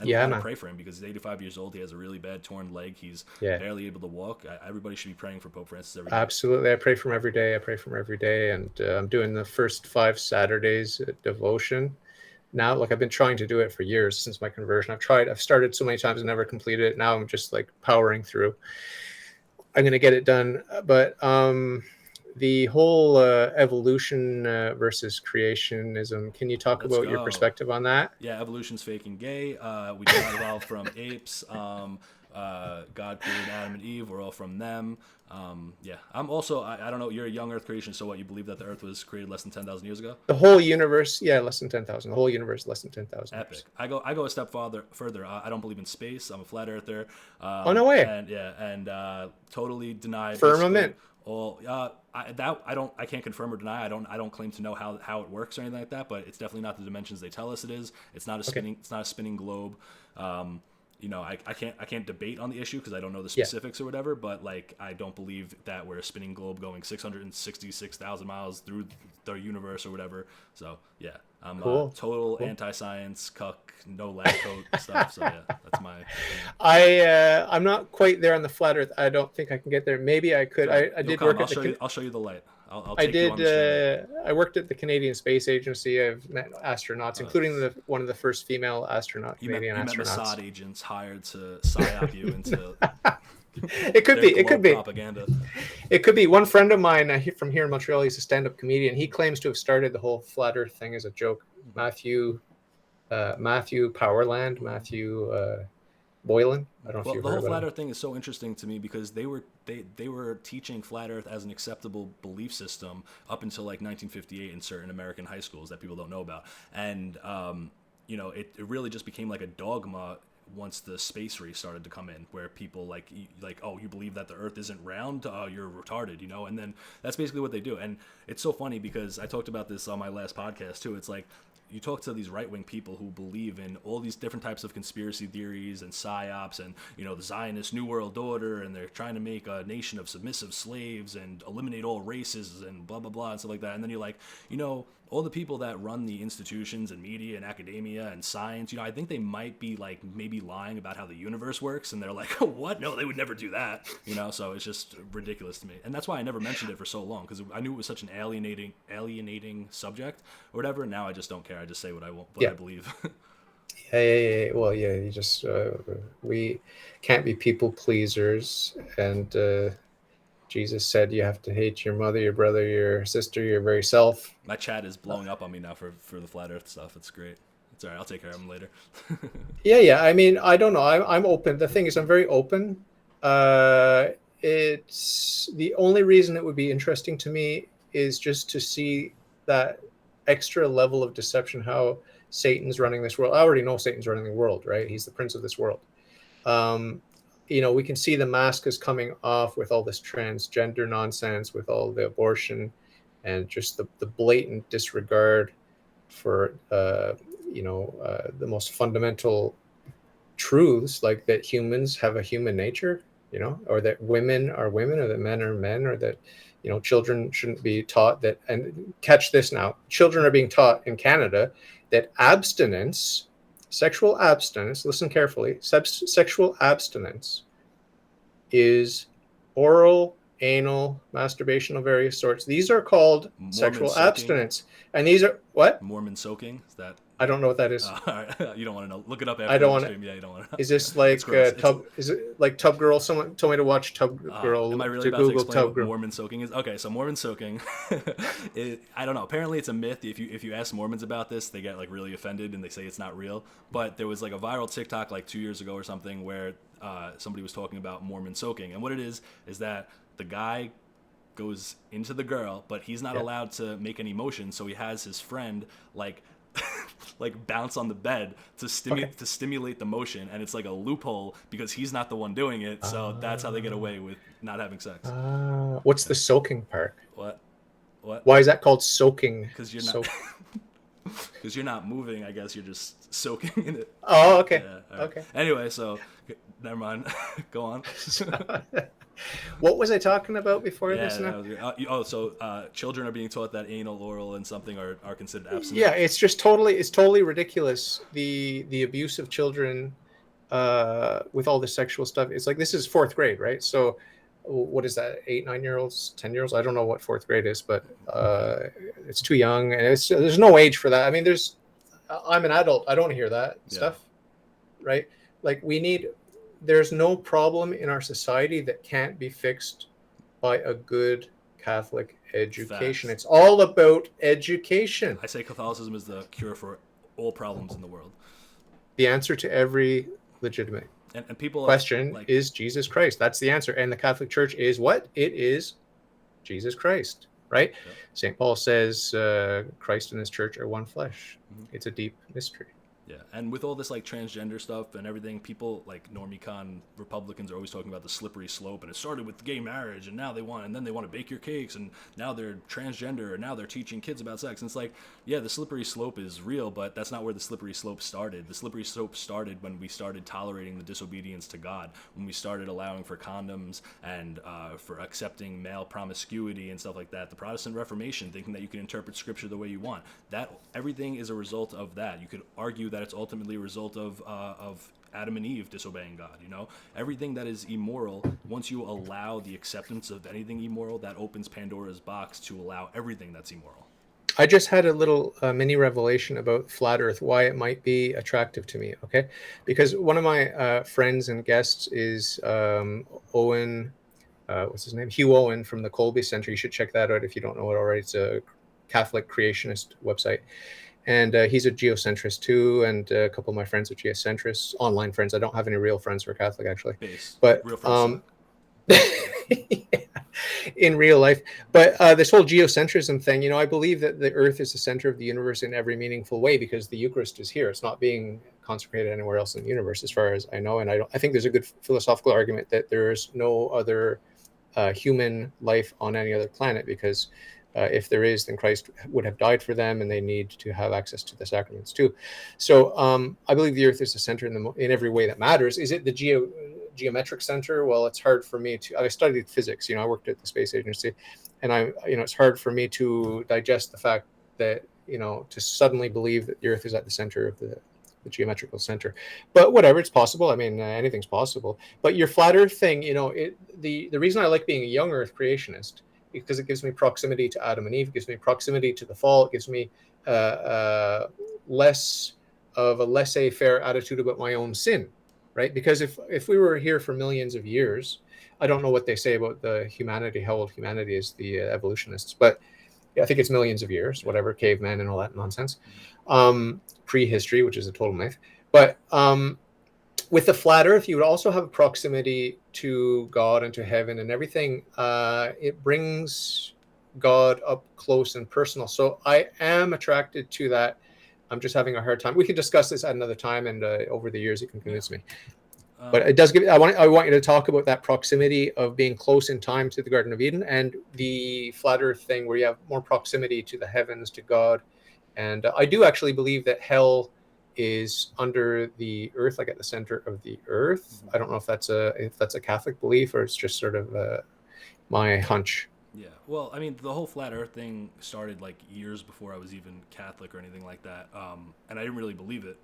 Yeah, And man. pray for him because he's 85 years old. He has a really bad torn leg. He's Yeah. barely able to walk. Everybody should be praying for Pope Francis every day. Absolutely. I pray for him every day. And I'm doing the first 5 Saturdays devotion now. Like I've been trying to do it for years since my conversion. I've started so many times and never completed it. Now I'm just like powering through. I'm going to get it done. But the whole evolution versus creationism, can you talk Let's about your go. perspective on that? Yeah, evolution's fake and gay. We did not evolve from apes. God created Adam and Eve. We're all from them. Yeah, I'm also. I don't know. You're a young Earth creation, so what? You believe that the Earth was created less than 10,000 years ago? The whole universe, yeah, less than 10,000. The whole universe, less than 10,000 Epic. years. I go a step further. I don't believe in space. I'm a flat earther. Oh, no way. And totally deny Firmament. basically all. I can't confirm or deny. I don't claim to know how it works or anything like that. But it's definitely not the dimensions they tell us it is. It's not a spinning. It's not a spinning globe. I can't debate on the issue because I don't know the specifics or whatever, but like I don't believe that we're a spinning globe going 666,000 miles through the universe or whatever. So yeah, I'm total anti-science, cuck, no lab coat stuff. So yeah, that's my opinion. I'm not quite there on the flat Earth. I don't think I can get there. Maybe I could. I did work at I'll show you the light. I'll I take you on the journey. I worked at the Canadian Space Agency. I've met astronauts, including one of the first female Canadian You met astronauts. Mossad agents hired to psyop you into It could be. It could be. propaganda. It could be. One friend of mine from here in Montreal, he's a stand-up comedian. He claims to have started the whole flat Earth thing as a joke. Matthew Powerland, Matthew Boylan. I don't know if you've The heard whole about flat him. Earth thing is so interesting to me because they were teaching flat Earth as an acceptable belief system up until like 1958 in certain American high schools that people don't know about, and it really just became like a dogma once the space race started to come in, where people like, oh, you believe that the Earth isn't round? You're retarded, you know. And then that's basically what they do. And it's so funny because I talked about this on my last podcast too. It's like you talk to these right-wing people who believe in all these different types of conspiracy theories and psyops and, you know, the Zionist New World Order, and they're trying to make a nation of submissive slaves and eliminate all races and blah, blah, blah, and stuff like that. And then you're like, you know, all the people that run the institutions and media and academia and science, you know, I think they might be like maybe lying about how the universe works. And they're like, what? No, they would never do that. You know, so it's just ridiculous to me. And that's why I never mentioned it for so long, because I knew it was such an alienating subject or whatever. Now I just don't care. I just say what I want, what I believe. Yeah. Well, yeah, you just, we can't be people pleasers. And Jesus said you have to hate your mother, your brother, your sister, your very self. My chat is blowing up on me now for the flat Earth stuff. It's great. It's all right. I'll take care of them later. Yeah. I mean, I don't know. I'm open. The thing is, I'm very open. It's the only reason it would be interesting to me is just to see that extra level of deception, how Satan's running this world. I already know Satan's running the world, right? He's the prince of this world. You know, we can see the mask is coming off with all this transgender nonsense, with all the abortion and just the blatant disregard for, the most fundamental truths, like that humans have a human nature, you know, or that women are women, or that men are men, or that, you know, children shouldn't be taught that. And catch this now, children are being taught in Canada that abstinence, sexual abstinence, listen carefully, sexual abstinence is oral, anal, masturbation of various sorts. These are called Mormon sexual soaking. Abstinence. And these are what? Mormon soaking? Is that? I don't know what that is. All right. You don't want to know. Look it up after I don't the want stream. Yeah, you don't want to know. Is this like Tub? Is it like Tub Girl? Someone told me to watch Tub Girl. Am I really to about Google to explain Tub what Girl. Mormon soaking is? Okay, so Mormon soaking, I don't know. Apparently, it's a myth. If you ask Mormons about this, they get like really offended and they say it's not real. But there was like a viral TikTok like 2 years ago or something where somebody was talking about Mormon soaking, and what it is that the guy goes into the girl, but he's not allowed to make any motion, so he has his friend like like bounce on the bed to stimulate the motion, and it's like a loophole because he's not the one doing it, so that's how they get away with not having sex. What's the soaking part? What? Why is that called soaking? Because you're not because you're not moving, I guess you're just soaking in it. Oh, okay. Yeah, right. Okay. Anyway, so never mind. Go on. What was I talking about before this? Children are being taught that anal, oral, and something are considered abstinent. Yeah, it's totally ridiculous. The abuse of children with all this sexual stuff. It's like, this is fourth grade, right? So what is that? 8, 9-year-olds, 10-year-olds? I don't know what fourth grade is, but it's too young, and there's no age for that. I mean, I'm an adult. I don't hear that stuff, right? Like, there's no problem in our society that can't be fixed by a good Catholic education. Facts. It's all about education. I say Catholicism is the cure for all problems in the world. The answer to every legitimate and people question is Jesus Christ. That's the answer. And the Catholic Church is what? It is Jesus Christ, right? Yep. St. Paul says Christ and his church are one flesh. Mm-hmm. It's a deep mystery. Yeah, and with all this like transgender stuff and everything, people like normie-con Republicans are always talking about the slippery slope, and it started with gay marriage, and now they want to bake your cakes, and now they're transgender, and now they're teaching kids about sex. And it's like, yeah, the slippery slope is real, but that's not where the slippery slope started. The slippery slope started when we started tolerating the disobedience to God, when we started allowing for condoms and for accepting male promiscuity and stuff like that. The Protestant Reformation, thinking that you can interpret Scripture the way you want. That everything is a result of that. You could argue that it's ultimately a result of Adam and Eve disobeying God. You know, everything that is immoral, once you allow the acceptance of anything immoral, that opens Pandora's box to allow everything that's immoral. I just had a little mini revelation about flat Earth, why it might be attractive to me. Okay, because one of my friends and guests is Owen. What's his name? Hugh Owen from the Colby Center. You should check that out if you don't know it already. It's a Catholic creationist website. And he's a geocentrist too, and a couple of my friends are geocentrists, online friends. I don't have any real friends who are Catholic, actually. Base. But real friends. in real life. But this whole geocentrism thing, I believe that the Earth is the center of the universe in every meaningful way because the Eucharist is here. It's not being consecrated anywhere else in the universe, as far as I know. And I think there's a good philosophical argument that there's no other human life on any other planet because if there is, then Christ would have died for them, and they need to have access to the sacraments too. So I believe the Earth is the center in every way that matters. Is it the geometric center? Well, it's hard for me to. I studied physics. I worked at the space agency, and it's hard for me to digest the fact that to suddenly believe that the Earth is at the center of the geometrical center. But whatever, it's possible. I mean, anything's possible. But your flat Earth thing, the reason I like being a young Earth creationist because it gives me proximity to Adam and Eve, it gives me proximity to the fall, it gives me less of a laissez-faire attitude about my own sin, right? Because if we were here for millions of years, I don't know what they say about the humanity, how old humanity is, the evolutionists, but I think it's millions of years, whatever, cavemen and all that nonsense. Prehistory, which is a total myth. But with the flat Earth, you would also have a proximity to God and to heaven and everything. It brings God up close and personal. So I am attracted to that. I'm just having a hard time. We could discuss this at another time, and over the years, you can convince me. But it does give. I want you to talk about that proximity of being close in time to the Garden of Eden and the flat Earth thing, where you have more proximity to the heavens, to God. And I do actually believe that hell is under the earth, like at the center of the earth. I don't know if that's a Catholic belief or it's just sort of my hunch. Yeah, well, I mean, the whole flat Earth thing started like years before I was even Catholic or anything like that, and I didn't really believe it.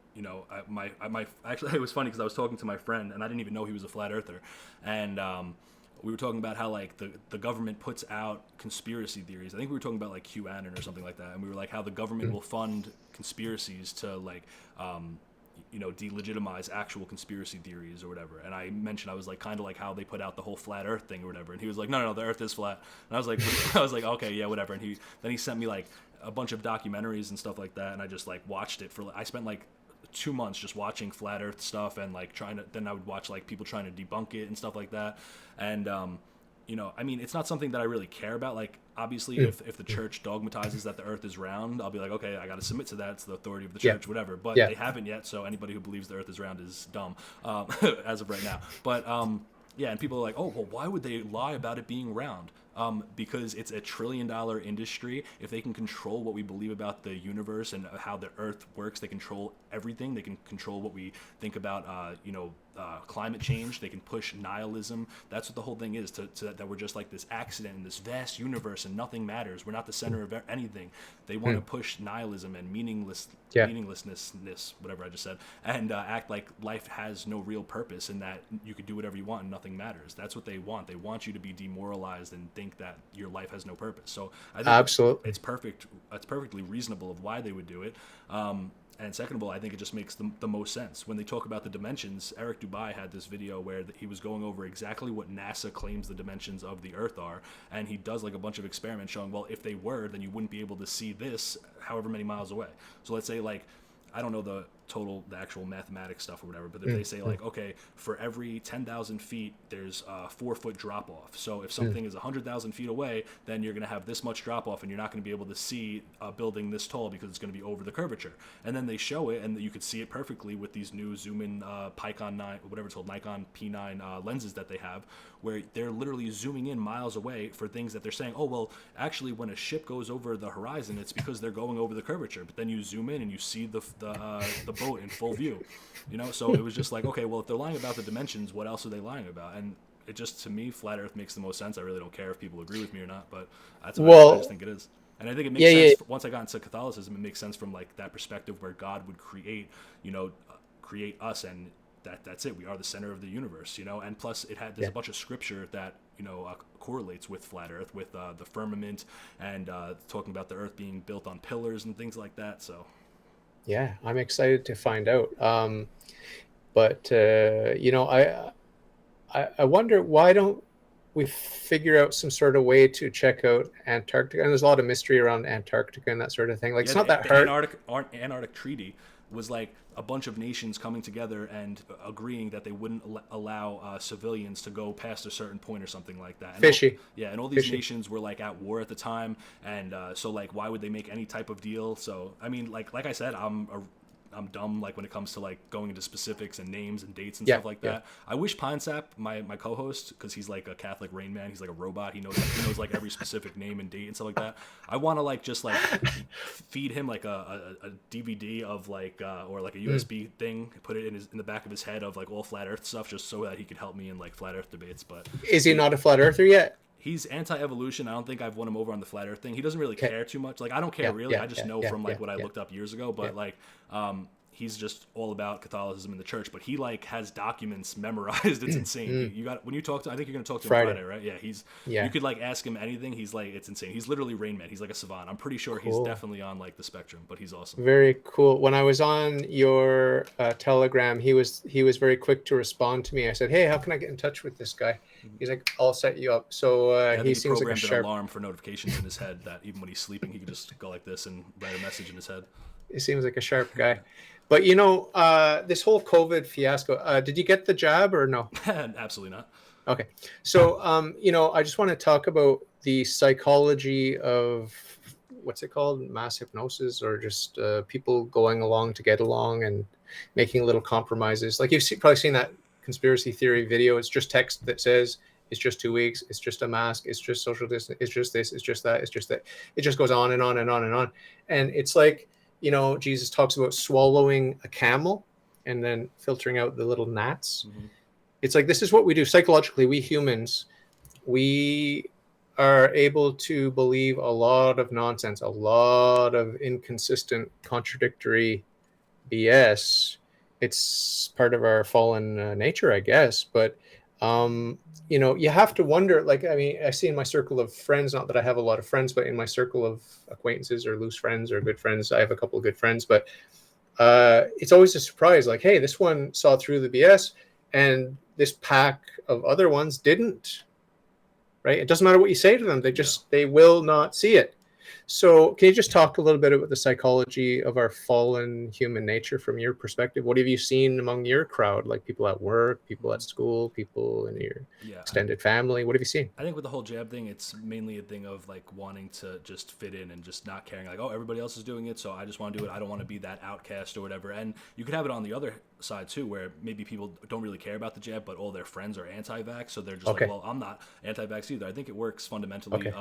Actually, it was funny because I was talking to my friend and I didn't even know he was a flat earther, and we were talking about how like the government puts out conspiracy theories. I think we were talking about like QAnon or something like that, and we were like how the government will fund conspiracies to like delegitimize actual conspiracy theories or whatever. And I mentioned I was like kind of like how they put out the whole flat Earth thing or whatever. And he was like, no, the Earth is flat. And I was like, okay, yeah, whatever. And he sent me like a bunch of documentaries and stuff like that. And I just like watched it I spent like 2 months just watching flat Earth stuff and like then I would watch like people trying to debunk it and stuff like that. And I mean, it's not something that I really care about. Like, obviously, if the church dogmatizes that the earth is round, I'll be like, okay, I got to submit to that. It's the authority of the church, whatever. But they haven't yet, so anybody who believes the earth is round is dumb as of right now. But, and people are like, oh, well, why would they lie about it being round? Because it's $1 trillion industry. If they can control what we believe about the universe and how the earth works, they control everything. They can control what we think about, climate change. They can push nihilism. That's what the whole thing is, that we're just like this accident in this vast universe and nothing matters. We're not the center of anything. They want to push nihilism and meaninglessness, whatever I just said, and act like life has no real purpose and that you could do whatever you want and nothing matters. That's what they want. They want you to be demoralized and think that your life has no purpose. So I think absolutely it's perfect. It's perfectly reasonable of why they would do it. And second of all, I think it just makes the most sense. When they talk about the dimensions, Eric Dubai had this video where he was going over exactly what NASA claims the dimensions of the Earth are, and he does like a bunch of experiments showing, well, if they were, then you wouldn't be able to see this however many miles away. So let's say like, I don't know the actual mathematics stuff or whatever, but if they say like, okay, for every 10,000 feet, there's a 4-foot drop off. So if something is 100,000 feet away, then you're going to have this much drop off and you're not going to be able to see a building this tall because it's going to be over the curvature. And then they show it and you could see it perfectly with these new zoom in Nikon P9 lenses that they have, where they're literally zooming in miles away for things that they're saying, oh, well, actually when a ship goes over the horizon, it's because they're going over the curvature. But then you zoom in and you see the boat in full view, so it was just like, okay, well, if they're lying about the dimensions, what else are they lying about? And it just, to me, flat earth makes the most sense. I really don't care if people agree with me or not, but that's what I just think it is. And I think it makes sense. Once I got into Catholicism, it makes sense from like that perspective where God would create us, and that's it. We are the center of the universe, and plus there's a bunch of scripture that correlates with flat earth, with the firmament and talking about the earth being built on pillars and things like that. So yeah, I'm excited to find out. But I wonder, why don't we figure out some sort of way to check out Antarctica? And there's a lot of mystery around Antarctica and that sort of thing. Like, it's not that hard. Antarctic Treaty. was like a bunch of nations coming together and agreeing that they wouldn't allow civilians to go past a certain point or something like that. And Fishy. yeah, and all these Fishy. nations were like at war at the time, and so like why would they make any type of deal? So I mean, like I said, I'm dumb like when it comes to like going into specifics and names and dates and Yeah, stuff like yeah. that. I wish Pinesap, my co-host, because he's like a Catholic Rain Man, he's like a robot. He knows like every specific name and date and stuff like that. I want to like just like feed him like a DVD of like or like a USB thing, put it in the back of his head of like all flat Earth stuff, just so that he could help me in like flat Earth debates. But Is he not a flat earther yet? he's anti-evolution. I don't think I've won him over on the flat Earth thing. He doesn't really Okay. care too much. Like I don't care Yeah, really. yeah, I just yeah, know yeah, from like what I yeah. looked up years ago. But like, he's just all about Catholicism in the church. But he like has documents memorized. It's insane. You got when you talk to. I think you're gonna talk to him Friday, right? Yeah. Yeah. You could like ask him anything. He's like, it's insane. He's literally Rain Man. He's like a savant. I'm pretty sure he's Cool. definitely on like the spectrum, but he's awesome. Very cool. When I was on your Telegram, he was very quick to respond to me. I said, "Hey, how can I get in touch with this guy?" He's like, "I'll set you up." So Yeah, I think he he seems like a programmed an sharp. alarm for notifications in his head that even when he's sleeping, he could just go like this and write a message in his head. He seems like a sharp guy. But this whole COVID fiasco. Did you get the jab or no? Absolutely not. Okay. So I just want to talk about the psychology of what's it called, mass hypnosis, or just people going along to get along and making little compromises. Like probably seen that conspiracy theory video. It's just text that says it's just 2 weeks. It's just a mask. It's just social distance. It's just this. It's just that. It's just that. It just goes on and on and on and on. And it's like, Jesus talks about swallowing a camel and then filtering out the little gnats. Mm-hmm. It's like, this is what we do psychologically. We humans, we are able to believe a lot of nonsense, a lot of inconsistent, contradictory BS. It's part of our fallen nature, I guess. But you have to wonder. Like, I mean, I see in my circle of friends, not that I have a lot of friends, but in my circle of acquaintances or loose friends or good friends, I have a couple of good friends. But it's always a surprise. Like, hey, this one saw through the BS, and this pack of other ones didn't. Right? It doesn't matter what you say to them; they will not see it. So can you just talk a little bit about the psychology of our fallen human nature from your perspective? What have you seen among your crowd, like people at work, people at school, people in your extended family? What have you seen? I think with the whole jab thing, it's mainly a thing of like wanting to just fit in and just not caring, like, oh, everybody else is doing it, so I just want to do it. I don't want to be that outcast or whatever. And you could have it on the other side too, where maybe people don't really care about the jab, but all their friends are anti-vax, so they're just like, well, I'm not anti-vax either. I think it works fundamentally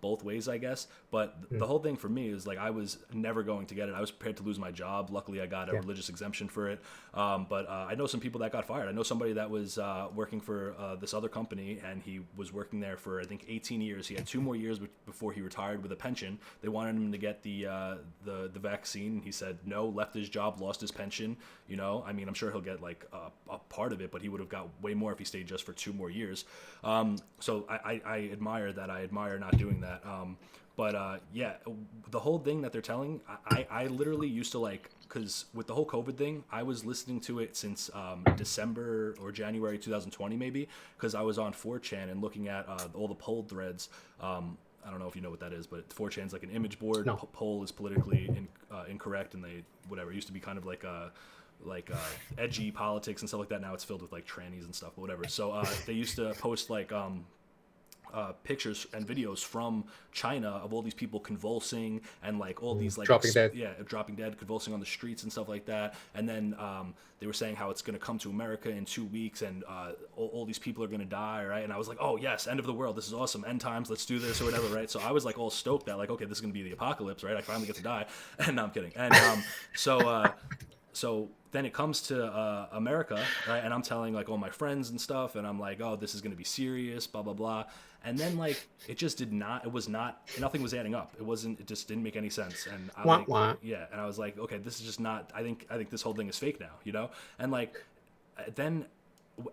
both ways, I guess. But the whole thing for me is like, I was never going to get it. I was prepared to lose my job. Luckily, I got a religious exemption for it. But I know some people that got fired. I know somebody that was working for this other company, and he was working there for I think 18 years. He had 2 more years before he retired with a pension. They wanted him to get the vaccine. He said no, left his job, lost his pension. I mean, I'm sure he'll get like a part of it, but he would have got way more if he stayed just for 2 more years. So I admire that. I admire not doing that. But the whole thing that they're telling, I literally used to like, because with the whole COVID thing, I was listening to it since December or January 2020 maybe, because I was on 4chan and looking at all the poll threads. I don't know if you know what that is, but 4chan is like an image board. No. Poll is politically incorrect, and it used to be kind of like edgy politics and stuff like that. Now it's filled with like trannies and stuff, but whatever. So they used to post like pictures and videos from China of all these people convulsing and like all these like dropping dead, convulsing on the streets and stuff like that. And then they were saying how it's going to come to America in 2 weeks, and all these people are going to die, right? And I was like, oh yes, end of the world, this is awesome, end times, let's do this or whatever, right? So I was like all stoked that like, okay, this is going to be the apocalypse, right? I finally get to die. And no, I'm kidding. And so then it comes to America, right? And I'm telling like all my friends and stuff, and I'm like, oh, this is going to be serious, blah, blah, blah. And then like, nothing was adding up. It just didn't make any sense. And I and I was like, okay, this is just not, I think this whole thing is fake now, And like, then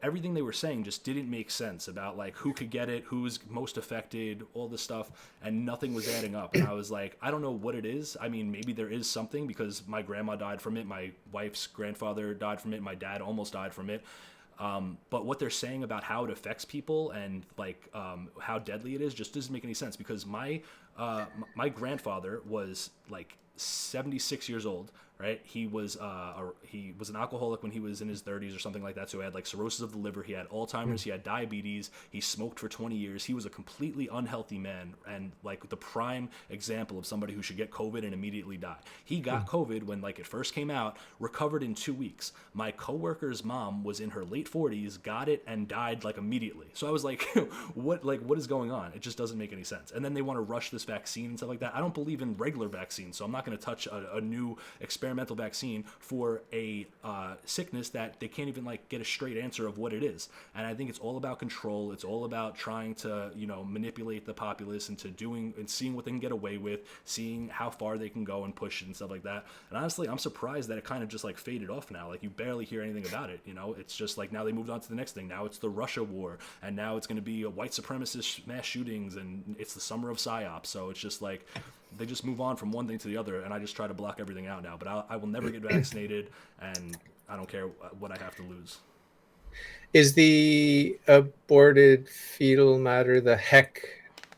everything they were saying just didn't make sense about like who could get it, who's most affected, all this stuff, and nothing was adding up. And I was like, I don't know what it is. I mean, maybe there is something, because my grandma died from it, my wife's grandfather died from it, my dad almost died from it. But what they're saying about how it affects people and like how deadly it is just doesn't make any sense, because my grandfather was like 76 years old. right? He was an alcoholic when he was in his 30s or something like that. So he had like cirrhosis of the liver, he had Alzheimer's, he had diabetes, he smoked for 20 years. He was a completely unhealthy man and like the prime example of somebody who should get COVID and immediately die. He got COVID when like it first came out, recovered in 2 weeks. My coworker's mom was in her late 40s, got it and died like immediately. So I was like, what is going on? It just doesn't make any sense. And then they want to rush this vaccine and stuff like that. I don't believe in regular vaccines, so I'm not going to touch a new experimental vaccine for a sickness that they can't even like get a straight answer of what it is. And I think it's all about control. It's all about trying to manipulate the populace into doing and seeing what they can get away with, seeing how far they can go and push it and stuff like that. And honestly, I'm surprised that it kind of just like faded off now. Like you barely hear anything about it. It's just like now they moved on to the next thing. Now it's the Russia war, and now it's going to be a white supremacist mass shootings, and it's the summer of psyops. So it's just like they just move on from one thing to the other, and I just try to block everything out now. But I will never get vaccinated, and I don't care what I have to lose. Is the aborted fetal matter, the HEC,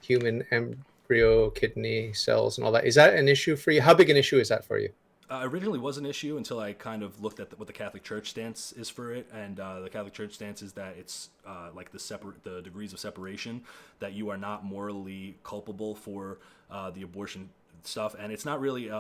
human embryo, kidney cells, and all that, is that an issue for you? How big an issue is that for you? Originally was an issue until I kind of looked at what the Catholic Church stance is for it, and the Catholic Church stance is that it's like the degrees of separation, that you are not morally culpable for the abortion stuff, and it's not really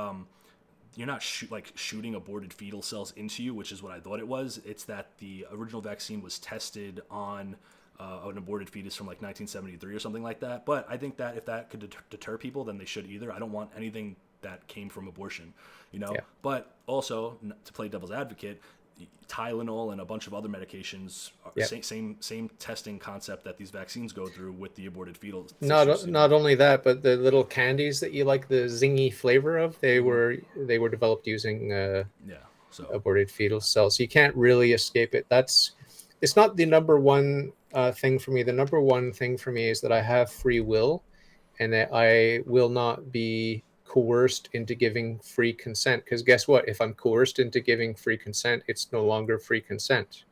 you're not shooting aborted fetal cells into you, which is what I thought it was. It's that the original vaccine was tested on an aborted fetus from like 1973 or something like that. But I think that if that could deter people, then they should either. I don't want anything that came from abortion, Yeah. But also, to play devil's advocate, Tylenol and a bunch of other medications are same testing concept that these vaccines go through with the aborted fetal tissues. Not only that, but the little candies that you like the zingy flavor of, they were developed using aborted fetal cells. So you can't really escape it. It's not the number one thing for me. The number one thing for me is that I have free will, and that I will not be coerced into giving free consent. Because guess what? If I'm coerced into giving free consent, it's no longer free consent.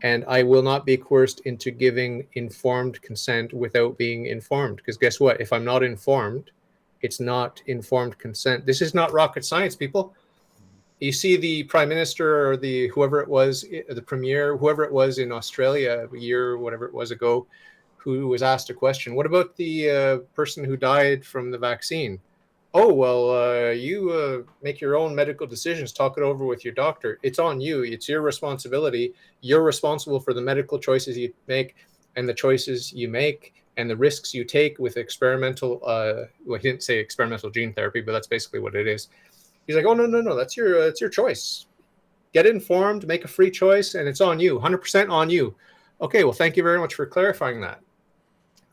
And I will not be coerced into giving informed consent without being informed. Because guess what? If I'm not informed, it's not informed consent. This is not rocket science, people. You see the prime minister or the whoever it was, the premier, whoever it was in Australia a year, whatever it was ago, who was asked a question. What about the person who died from the vaccine? Oh, well, you make your own medical decisions. Talk it over with your doctor. It's on you. It's your responsibility. You're responsible for the medical choices you make and the choices you make and the risks you take with experimental, well, he didn't say experimental gene therapy, but that's basically what it is. He's like, oh, no, that's your choice. Get informed, make a free choice, and it's on you, 100% on you. Okay, well, thank you very much for clarifying that,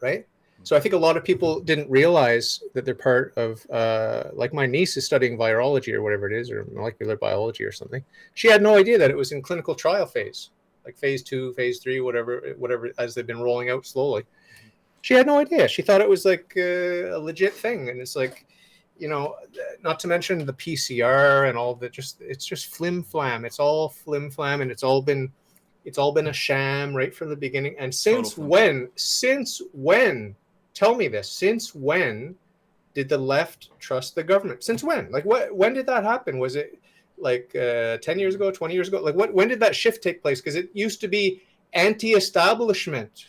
right? So I think a lot of people didn't realize that they're part of, like my niece is studying virology or whatever it is, or molecular biology or something. She had no idea that it was in clinical trial phase, like phase 2, phase 3, whatever, as they've been rolling out slowly. She had no idea. She thought it was like a legit thing. And it's like, not to mention the PCR and all that, it's just flim flam. It's all flim flam, and it's all been a sham right from the beginning. And since when, tell me this, since when did the left trust the government? Since when? Like when did that happen? Was it like 10 years ago, 20 years ago? Like when did that shift take place? Because it used to be anti-establishment,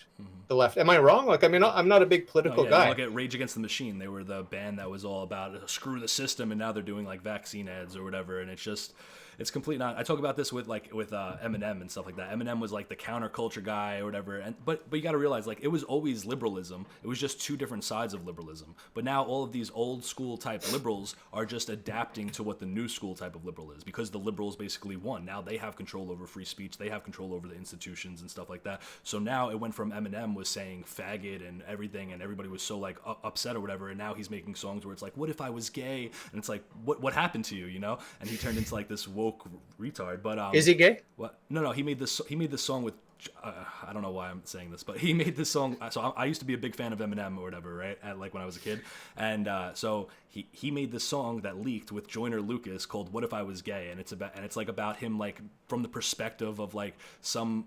the left. Am I wrong? Like, I mean, I'm not a big political guy. Look at Rage Against the Machine. They were the band that was all about screw the system, and now they're doing like vaccine ads or whatever, and it's complete not. I talk about this with Eminem and stuff like that. Eminem was like the counterculture guy or whatever, but you got to realize, like, it was always liberalism. It was just two different sides of liberalism. But now all of these old school type liberals are just adapting to what the new school type of liberal is, because the liberals basically won. Now they have control over free speech. They have control over the institutions and stuff like that. So now it went from Eminem was saying faggot and everything, and everybody was so like upset or whatever, and now he's making songs where it's like, what if I was gay? And it's like, what happened to you, And he turned into like this woke retard. But is he gay? What? No, he made this song with I don't know why I'm saying this, but he made this song. So I used to be a big fan of Eminem or whatever, right? Like when I was a kid, and so he made this song that leaked with Joyner Lucas called "What If I Was Gay," and it's like about him like from the perspective of like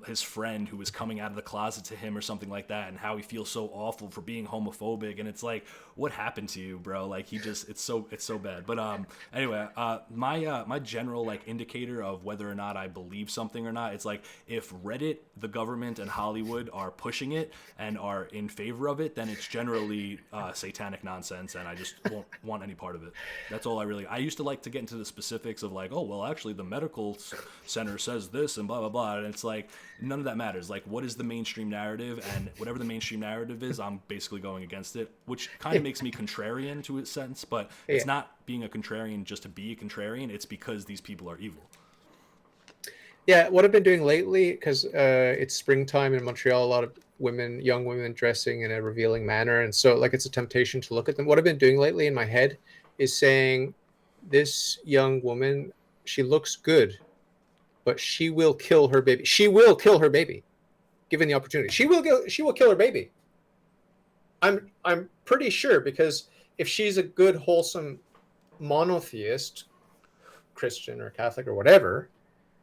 his friend who was coming out of the closet to him or something like that, and how he feels so awful for being homophobic, and it's like, what happened to you, bro? Like it's so bad. But anyway, my general like indicator of whether or not I believe something or not, it's like if Reddit, the government, and Hollywood are pushing it and are in favor of it, then it's generally satanic nonsense, and I just won't want any part of it. That's all I used to like to get into the specifics of like, oh well, actually the medical center says this and blah blah blah, and it's like none of that matters. Like, what is the mainstream narrative? And whatever the mainstream narrative is, I'm basically going against it, which kind of makes me contrarian to a sense, but it's not being a contrarian just to be a contrarian. It's because these people are evil. Yeah, what I've been doing lately, because it's springtime in Montreal, a lot of young women dressing in a revealing manner, and so like it's a temptation to look at them. What I've been doing lately in my head is saying, this young woman, she looks good, but she will kill her baby. She will kill her baby, given the opportunity. She will kill her baby. I'm pretty sure, because if she's a good, wholesome monotheist, Christian or Catholic or whatever,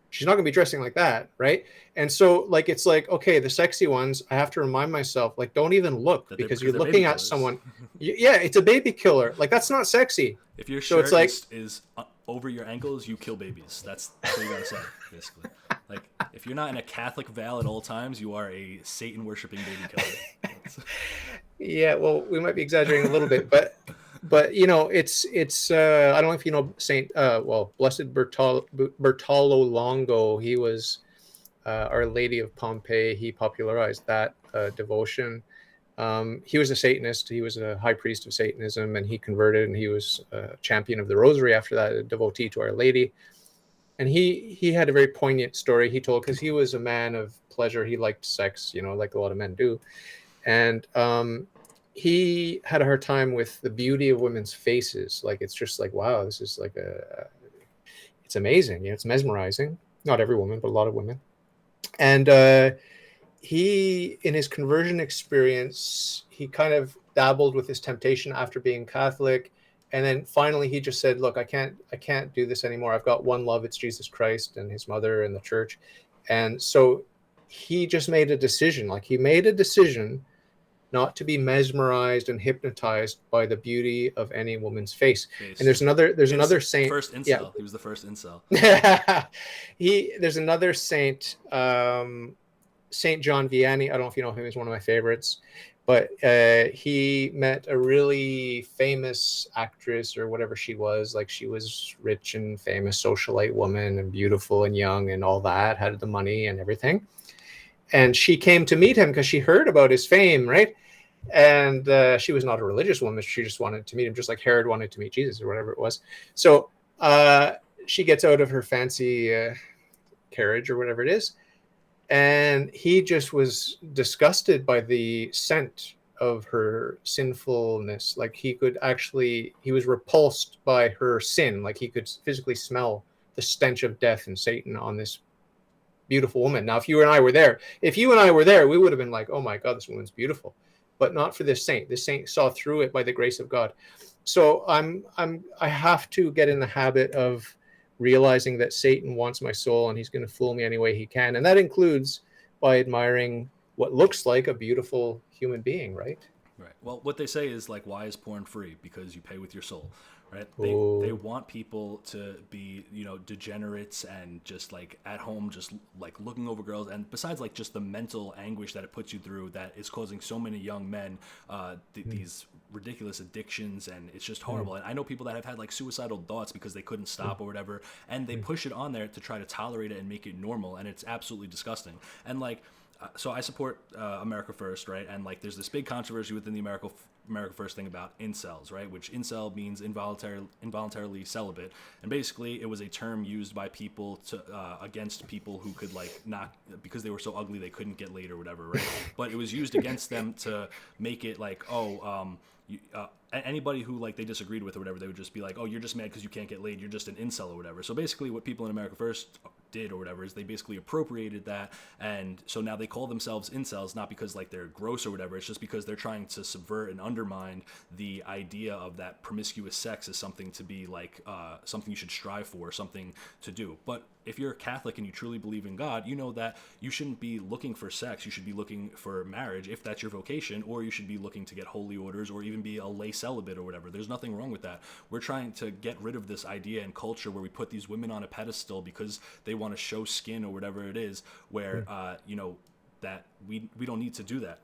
she's not going to be dressing like that, right? And so, like, it's like, okay, the sexy ones, I have to remind myself, like, don't even look, because you're looking at someone. Yeah, it's a baby killer. Like, that's not sexy. If your shirt it's like, is over your ankles, you kill babies. That's what you gotta say, basically. Like, if you're not in a Catholic veil at all times, you are a Satan worshipping baby killer. Yeah, well, we might be exaggerating a little bit, but you know, it's I don't know if you know Saint Blessed Bertolo Longo. He was Our Lady of Pompeii. He popularized that devotion. He was a Satanist. He was a high priest of Satanism, and he converted, and he was a champion of the Rosary after that, a devotee to Our Lady. And he had a very poignant story he told, because he was a man of pleasure. He liked sex, you know, like a lot of men do. And he had a hard time with the beauty of women's faces. Like, it's just like, wow, this is like it's amazing. You know, it's mesmerizing. Not every woman, but a lot of women. And he, in his conversion experience, he kind of dabbled with his temptation after being Catholic. And then finally he just said, look, I can't do this anymore. I've got one love. It's Jesus Christ and his mother and the church. And so he just made a decision. Like, he made a decision not to be mesmerized and hypnotized by the beauty of any woman's face. And there's another saint. First incel. Yeah. He was the first incel. There's another saint, Saint John Vianney. I don't know if you know him. He's one of my favorites. But he met a really famous actress, or whatever she was. Like, she was rich and famous, socialite woman, and beautiful and young and all that, had the money and everything. And she came to meet him because she heard about his fame, right? And she was not a religious woman. She just wanted to meet him, just like Herod wanted to meet Jesus or whatever it was. So she gets out of her fancy carriage or whatever it is. And he just was disgusted by the scent of her sinfulness. Like, he was repulsed by her sin. Like, he could physically smell the stench of death and Satan on this beautiful woman. Now, if you and I were there, we would have been like, oh my God, this woman's beautiful. But not for this saint. This saint saw through it by the grace of God. So I have to get in the habit of realizing that Satan wants my soul, and he's going to fool me any way he can. And that includes by admiring what looks like a beautiful human being, right? Right. Well, what they say is, like, why is porn free? Because you pay with your soul, right? They want people to be, you know, degenerates and just like at home, just like looking over girls. And besides, like, just the mental anguish that it puts you through, that is causing so many young men these ridiculous addictions, and it's just horrible. And I know people that have had like suicidal thoughts because they couldn't stop or whatever, and they push it on there to try to tolerate it and make it normal, and it's absolutely disgusting. And like, so I support America First, right? And like, there's this big controversy within the America First thing about incels, right? Which incel means involuntarily celibate, and basically it was a term used by people to against people who could like not, because they were so ugly they couldn't get laid or whatever, right? But it was used against them to make it like, anybody who like they disagreed with or whatever, they would just be like, oh, you're just mad because you can't get laid, you're just an incel or whatever. So basically what people in America First did or whatever is they basically appropriated that, and so now they call themselves incels, not because like they're gross or whatever. It's just because they're trying to subvert and undermine the idea of that promiscuous sex is something to be like something you should strive for, something to do. But if you're a Catholic and you truly believe in God, you know that you shouldn't be looking for sex. You should be looking for marriage if that's your vocation, or you should be looking to get holy orders or even be a lay celibate or whatever. There's nothing wrong with that. We're trying to get rid of this idea and culture where we put these women on a pedestal because they want to show skin or whatever it is, where, that we don't need to do that.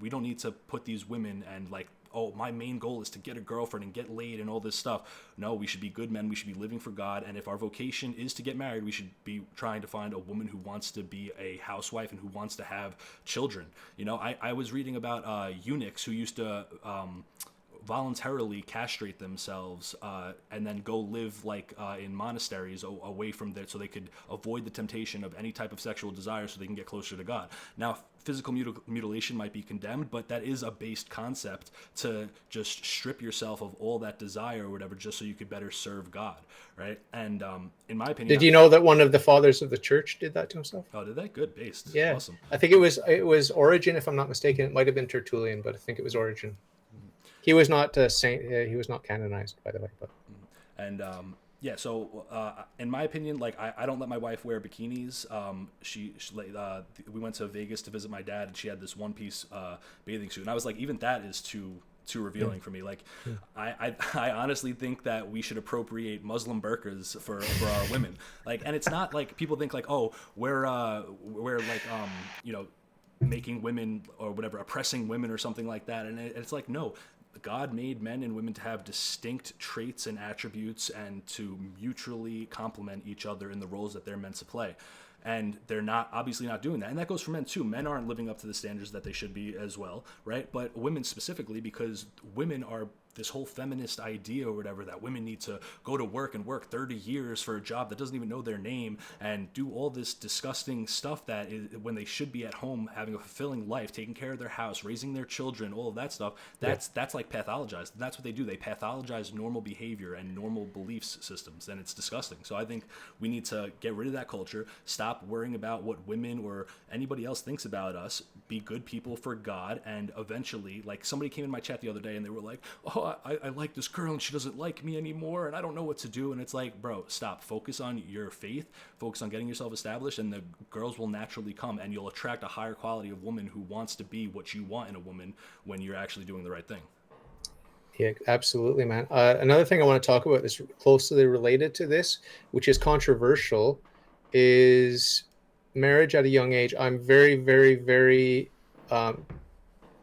We don't need to put these women and like, oh, my main goal is to get a girlfriend and get laid and all this stuff. No, we should be good men. We should be living for God. And if our vocation is to get married, we should be trying to find a woman who wants to be a housewife and who wants to have children. I was reading about eunuchs who used to voluntarily castrate themselves and then go live like in monasteries away from there so they could avoid the temptation of any type of sexual desire so they can get closer to God. Now, physical mutilation might be condemned, but that is a based concept to just strip yourself of all that desire or whatever just so you could better serve God, right? And in my opinion... Did you know that one of the fathers of the church did that to himself? Oh, did they? Good, based. Yeah. Awesome. I think it was Origen, if I'm not mistaken. It might have been Tertullian, but I think it was Origen. He was not a saint. He was not canonized, by the way. But and so in my opinion, like I don't let my wife wear bikinis. We went to Vegas to visit my dad, and she had this one piece bathing suit, and I was like, even that is too revealing for me. Like, I honestly think that we should appropriate Muslim burqas for our women. Like, and it's not like people think like, oh, we're like making women or whatever, oppressing women or something like that. And it's like, no, God made men and women to have distinct traits and attributes and to mutually complement each other in the roles that they're meant to play. And they're obviously not doing that. And that goes for men too. Men aren't living up to the standards that they should be as well, right? But women specifically, because women are this whole feminist idea or whatever, that women need to go to work and work 30 years for a job that doesn't even know their name and do all this disgusting stuff that is when they should be at home having a fulfilling life, taking care of their house, raising their children, all of that stuff. That's like pathologized. That's what they do. They pathologize normal behavior and normal beliefs systems, and it's disgusting. So I think we need to get rid of that culture, stop worrying about what women or anybody else thinks about us, be good people for God, and eventually, like somebody came in my chat the other day and they were like, oh, I like this girl and she doesn't like me anymore and I don't know what to do. And it's like, bro, stop. Focus on your faith. Focus on getting yourself established, and the girls will naturally come, and you'll attract a higher quality of woman who wants to be what you want in a woman when you're actually doing the right thing. Yeah, absolutely, man. Another thing I want to talk about is closely related to this, which is controversial, is marriage at a young age. I'm very, very, very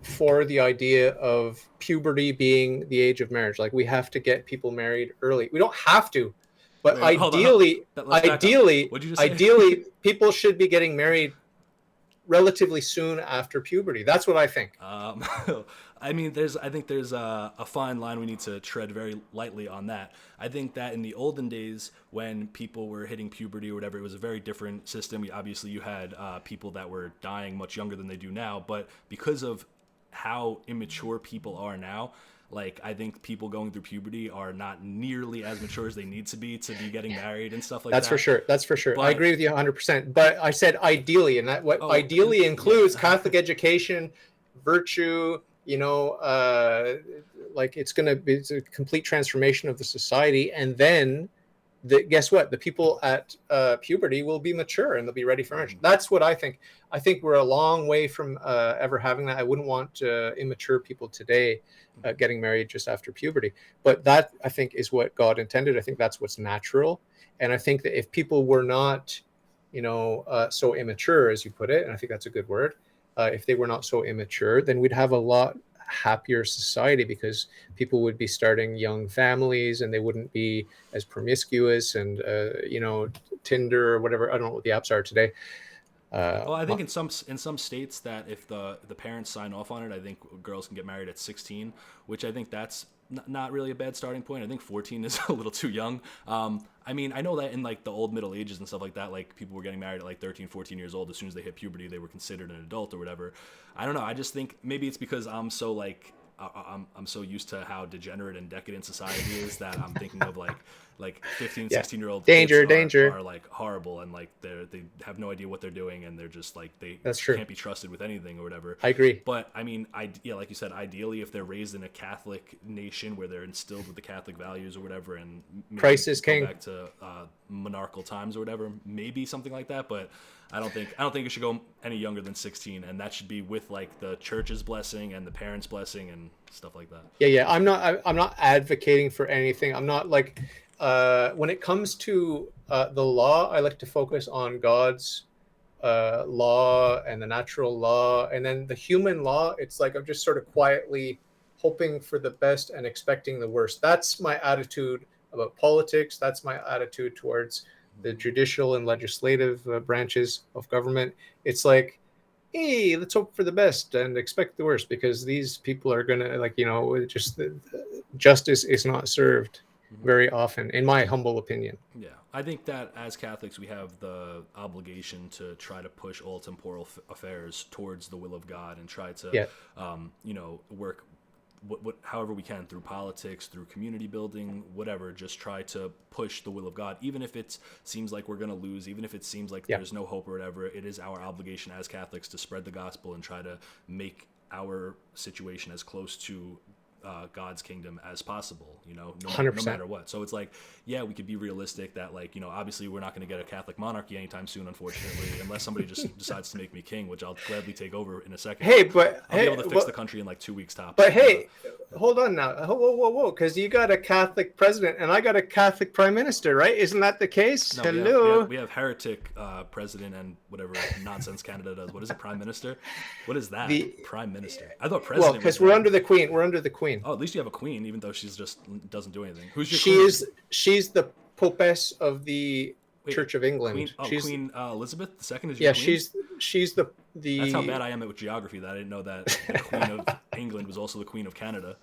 for the idea of puberty being the age of marriage. Like, we have to get people married early. We don't have to, but Wait, ideally, people should be getting married relatively soon after puberty. That's what I think. I think there's a fine line we need to tread very lightly on that. I think that in the olden days, when people were hitting puberty or whatever, it was a very different system. Obviously, you had people that were dying much younger than they do now, but because of how immature people are now, like, I think people going through puberty are not nearly as mature as they need to be getting married and stuff like that. That's for sure. But I agree with you 100%. But I said ideally, and that ideally includes Catholic education, virtue, like it's a complete transformation of the society. And then guess what? The people at puberty will be mature and they'll be ready for marriage. That's what I think. I think we're a long way from ever having that. I wouldn't want immature people today getting married just after puberty. But that, I think, is what God intended. I think that's what's natural. And I think that if people were not, so immature, as you put it, and I think that's a good word, if they were not so immature, then we'd have a lot happier society, because people would be starting young families and they wouldn't be as promiscuous and Tinder or whatever. I don't know what the apps are today. Well, I think in some states that if the parents sign off on it, I think girls can get married at 16, which I think that's not really a bad starting point. I think 14 is a little too young. I mean, I know that in like the old Middle Ages and stuff like that, like people were getting married at like 13, 14 years old. As soon as they hit puberty, they were considered an adult or whatever. I don't know. I just think maybe it's because I'm so like, I'm so used to how degenerate and decadent society is that I'm thinking of like Like 15, Yeah. 16-year-old Danger, kids danger. are like horrible, and like they have no idea what they're doing, and they're just like they That's true. can't be trusted with anything or whatever. I agree. But I mean, yeah, like you said, ideally, if they're raised in a Catholic nation where they're instilled with the Catholic values or whatever, and maybe Christ is go king. back to monarchical times or whatever, maybe something like that. But I don't think it should go any younger than 16, and that should be with like the church's blessing and the parents' blessing and stuff like that. Yeah. I'm not advocating for anything. I'm not like, when it comes to the law, I like to focus on God's law and the natural law, and then the human law. It's like I'm just sort of quietly hoping for the best and expecting the worst. That's my attitude about politics. That's my attitude towards the judicial and legislative branches of government. It's like, hey, let's hope for the best and expect the worst, because these people are gonna, like, just justice is not served very often, in my humble opinion. Yeah, I think that as Catholics, we have the obligation to try to push all temporal affairs towards the will of God and try to, Yeah. work however we can through politics, through community building, whatever. Just try to push the will of God, even if it seems like we're going to lose, even if it seems like Yeah. there's no hope or whatever. It is our obligation as Catholics to spread the gospel and try to make our situation as close to God's kingdom as possible, no 100%. matter what. So it's like, yeah, we could be realistic that, like, obviously we're not going to get a Catholic monarchy anytime soon, unfortunately, unless somebody just decides to make me king, which I'll gladly take over in a second. Hey, but I'll be able to fix the country in like 2 weeks tops. But hey, hold on now. Whoa, because you got a Catholic president and I got a Catholic prime minister, right? Isn't that the case? No, Hello. we have heretic president and whatever nonsense Canada does. What is it, prime minister? What is that? Prime minister. I thought president. Well, because we're under the queen. We're under the queen. Oh, at least you have a queen, even though she's just doesn't do anything. Who's your queen? Queen? She's the popess of the Church of England. Queen Elizabeth II is your yeah, queen? she's the. That's how bad I am at geography that I didn't know that the Queen of England was also the Queen of Canada.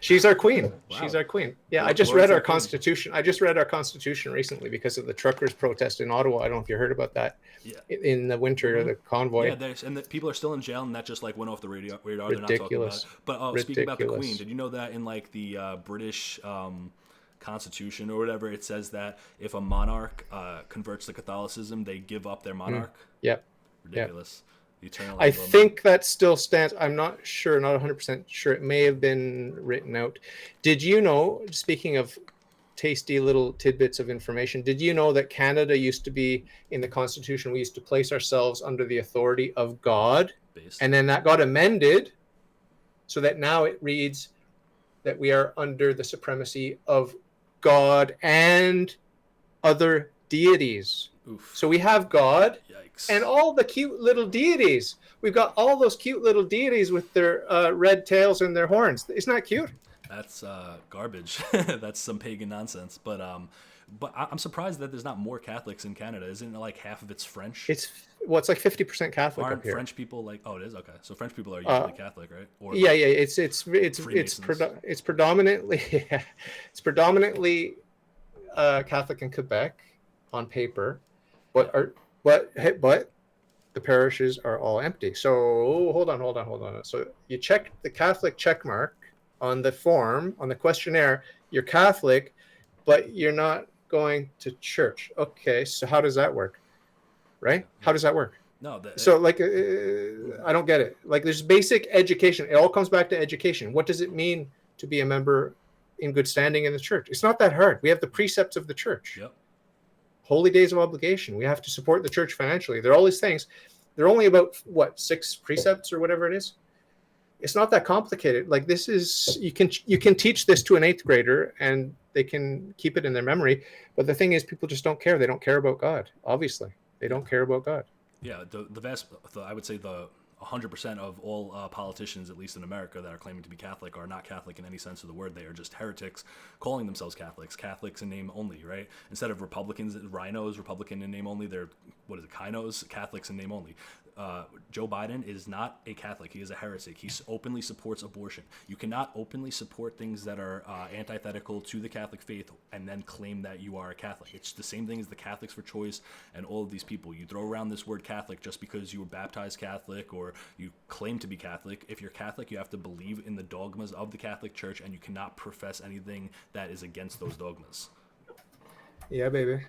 She's our queen. Wow. She's our queen. Yeah, Well, I just read our constitution. I just read our constitution recently because of the truckers' protest in Ottawa. I don't know if you heard about that. Yeah. In the winter, the convoy. Yeah, and the people are still in jail, and that just like went off the radar. They're not talking about it. But speaking about the Queen, did you know that in like the British Constitution or whatever, it says that if a monarch converts to Catholicism, they give up their monarch? Yep. Ridiculous. Eternal. I think that still stands. I'm not sure, not 100% sure. It may have been written out. Did you know, speaking of tasty little tidbits of information, did you know that Canada used to be, in the Constitution, we used to place ourselves under the authority of God? And then that got amended so that now it reads that we are under the supremacy of God and other deities. Oof. So we have God. Yikes. And all the cute little deities. We've got all those cute little deities with their red tails and their horns. Isn't that cute? That's garbage. That's some pagan nonsense. But I'm surprised that there's not more Catholics in Canada. Isn't it like half of it's French? It's like 50% Catholic Aren't up here. French people like? Oh, it is, okay. So French people are usually Catholic, right? Or yeah, like, yeah. It's predominantly Catholic in Quebec on paper, but the parishes are all empty. So hold on. So you check the Catholic check mark on the form, on the questionnaire. You're Catholic, but you're not going to church. Okay, so how does that work? Right? How does that work? No. So like, I don't get it. Like, there's basic education. It all comes back to education. What does it mean to be a member in good standing in the church? It's not that hard. We have the precepts of the church. Yep. Holy days of obligation. We have to support the church financially. There are all these things. They're only about 6 precepts or whatever it is. It's not that complicated. Like, this is, you can teach this to an 8th grader and they can keep it in their memory. But the thing is, people just don't care. They don't care about God. Obviously, they don't care about God. Yeah, I would say the 100% of all politicians, at least in America, that are claiming to be Catholic are not Catholic in any sense of the word. They are just heretics calling themselves Catholics in name only, right? Instead of Republicans, rhinos, Republican in name only, they're, Kinos, Catholics in name only. Joe Biden is not a Catholic. He is a heretic. He openly supports abortion. You cannot openly support things that are antithetical to the Catholic faith and then claim that you are a Catholic. It's the same thing as the Catholics for Choice and all of these people. You throw around this word Catholic just because you were baptized Catholic or you claim to be Catholic. If you're Catholic, you have to believe in the dogmas of the Catholic Church, and you cannot profess anything that is against those dogmas. Yeah, baby.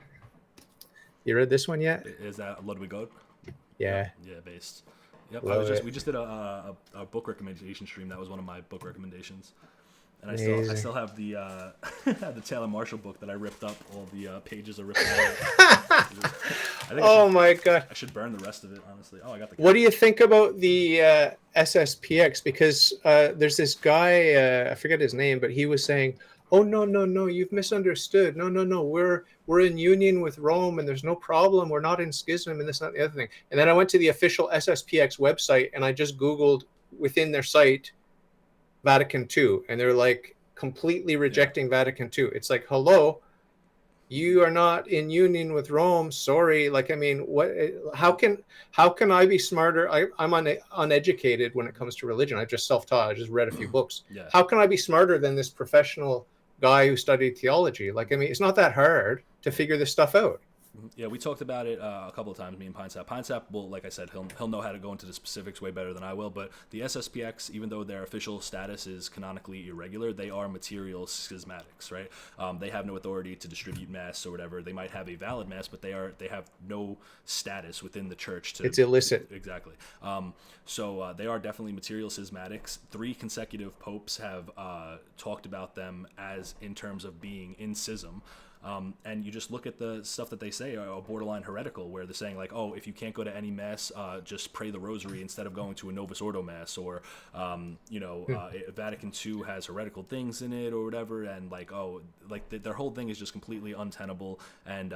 You read this one yet? Is that Ludwig Goat? Yep. Yeah, Yeah, based. Yep. love We it. just did a book recommendation stream. That was one of my book recommendations. And I Amazing. still have the the Taylor Marshall book that I ripped up. All the pages are ripped out. I think Oh my god. I should burn the rest of it. Honestly. Oh, I got the. What do you think about the SSPX? Because there's this guy, I forget his name, but he was saying, "Oh no, no, no, you've misunderstood. No, no, no, we're in union with Rome, and there's no problem. We're not in schism, and this, not the other thing." And then I went to the official SSPX website, and I just Googled within their site Vatican II, and they're like completely rejecting Vatican II. It's like, hello, you are not in union with Rome. Sorry. Like, I mean, what? How can I be smarter? I'm uneducated when it comes to religion. I just self-taught. I just read a few books. Yeah. How can I be smarter than this professional guy who studied theology? Like, I mean, it's not that hard to figure this stuff out. Yeah, we talked about it a couple of times. Me and PineSap. PineSap will, like I said, he'll know how to go into the specifics way better than I will. But the SSPX, even though their official status is canonically irregular, they are material schismatics, right? They have no authority to distribute mass or whatever. They might have a valid mass, but they have no status within the church to. It's illicit. Exactly. So they are definitely material schismatics. 3 consecutive popes have talked about them as in terms of being in schism. And you just look at the stuff that they say are borderline heretical, where they're saying like, oh, if you can't go to any mass, just pray the rosary instead of going to a Novus Ordo mass, or Vatican II has heretical things in it or whatever, and like, oh, like their whole thing is just completely untenable. And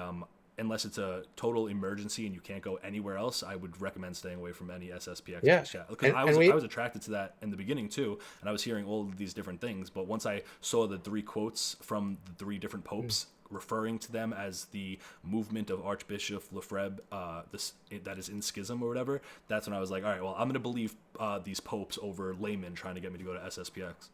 unless it's a total emergency and you can't go anywhere else, I would recommend staying away from any SSPX Yeah. chat. Because I was attracted to that in the beginning too, and I was hearing all of these different things. But once I saw the 3 quotes from the 3 different popes referring to them as the movement of Archbishop Lefebvre, that is in schism or whatever, that's when I was like, all right, well, I'm going to believe these popes over laymen trying to get me to go to SSPX.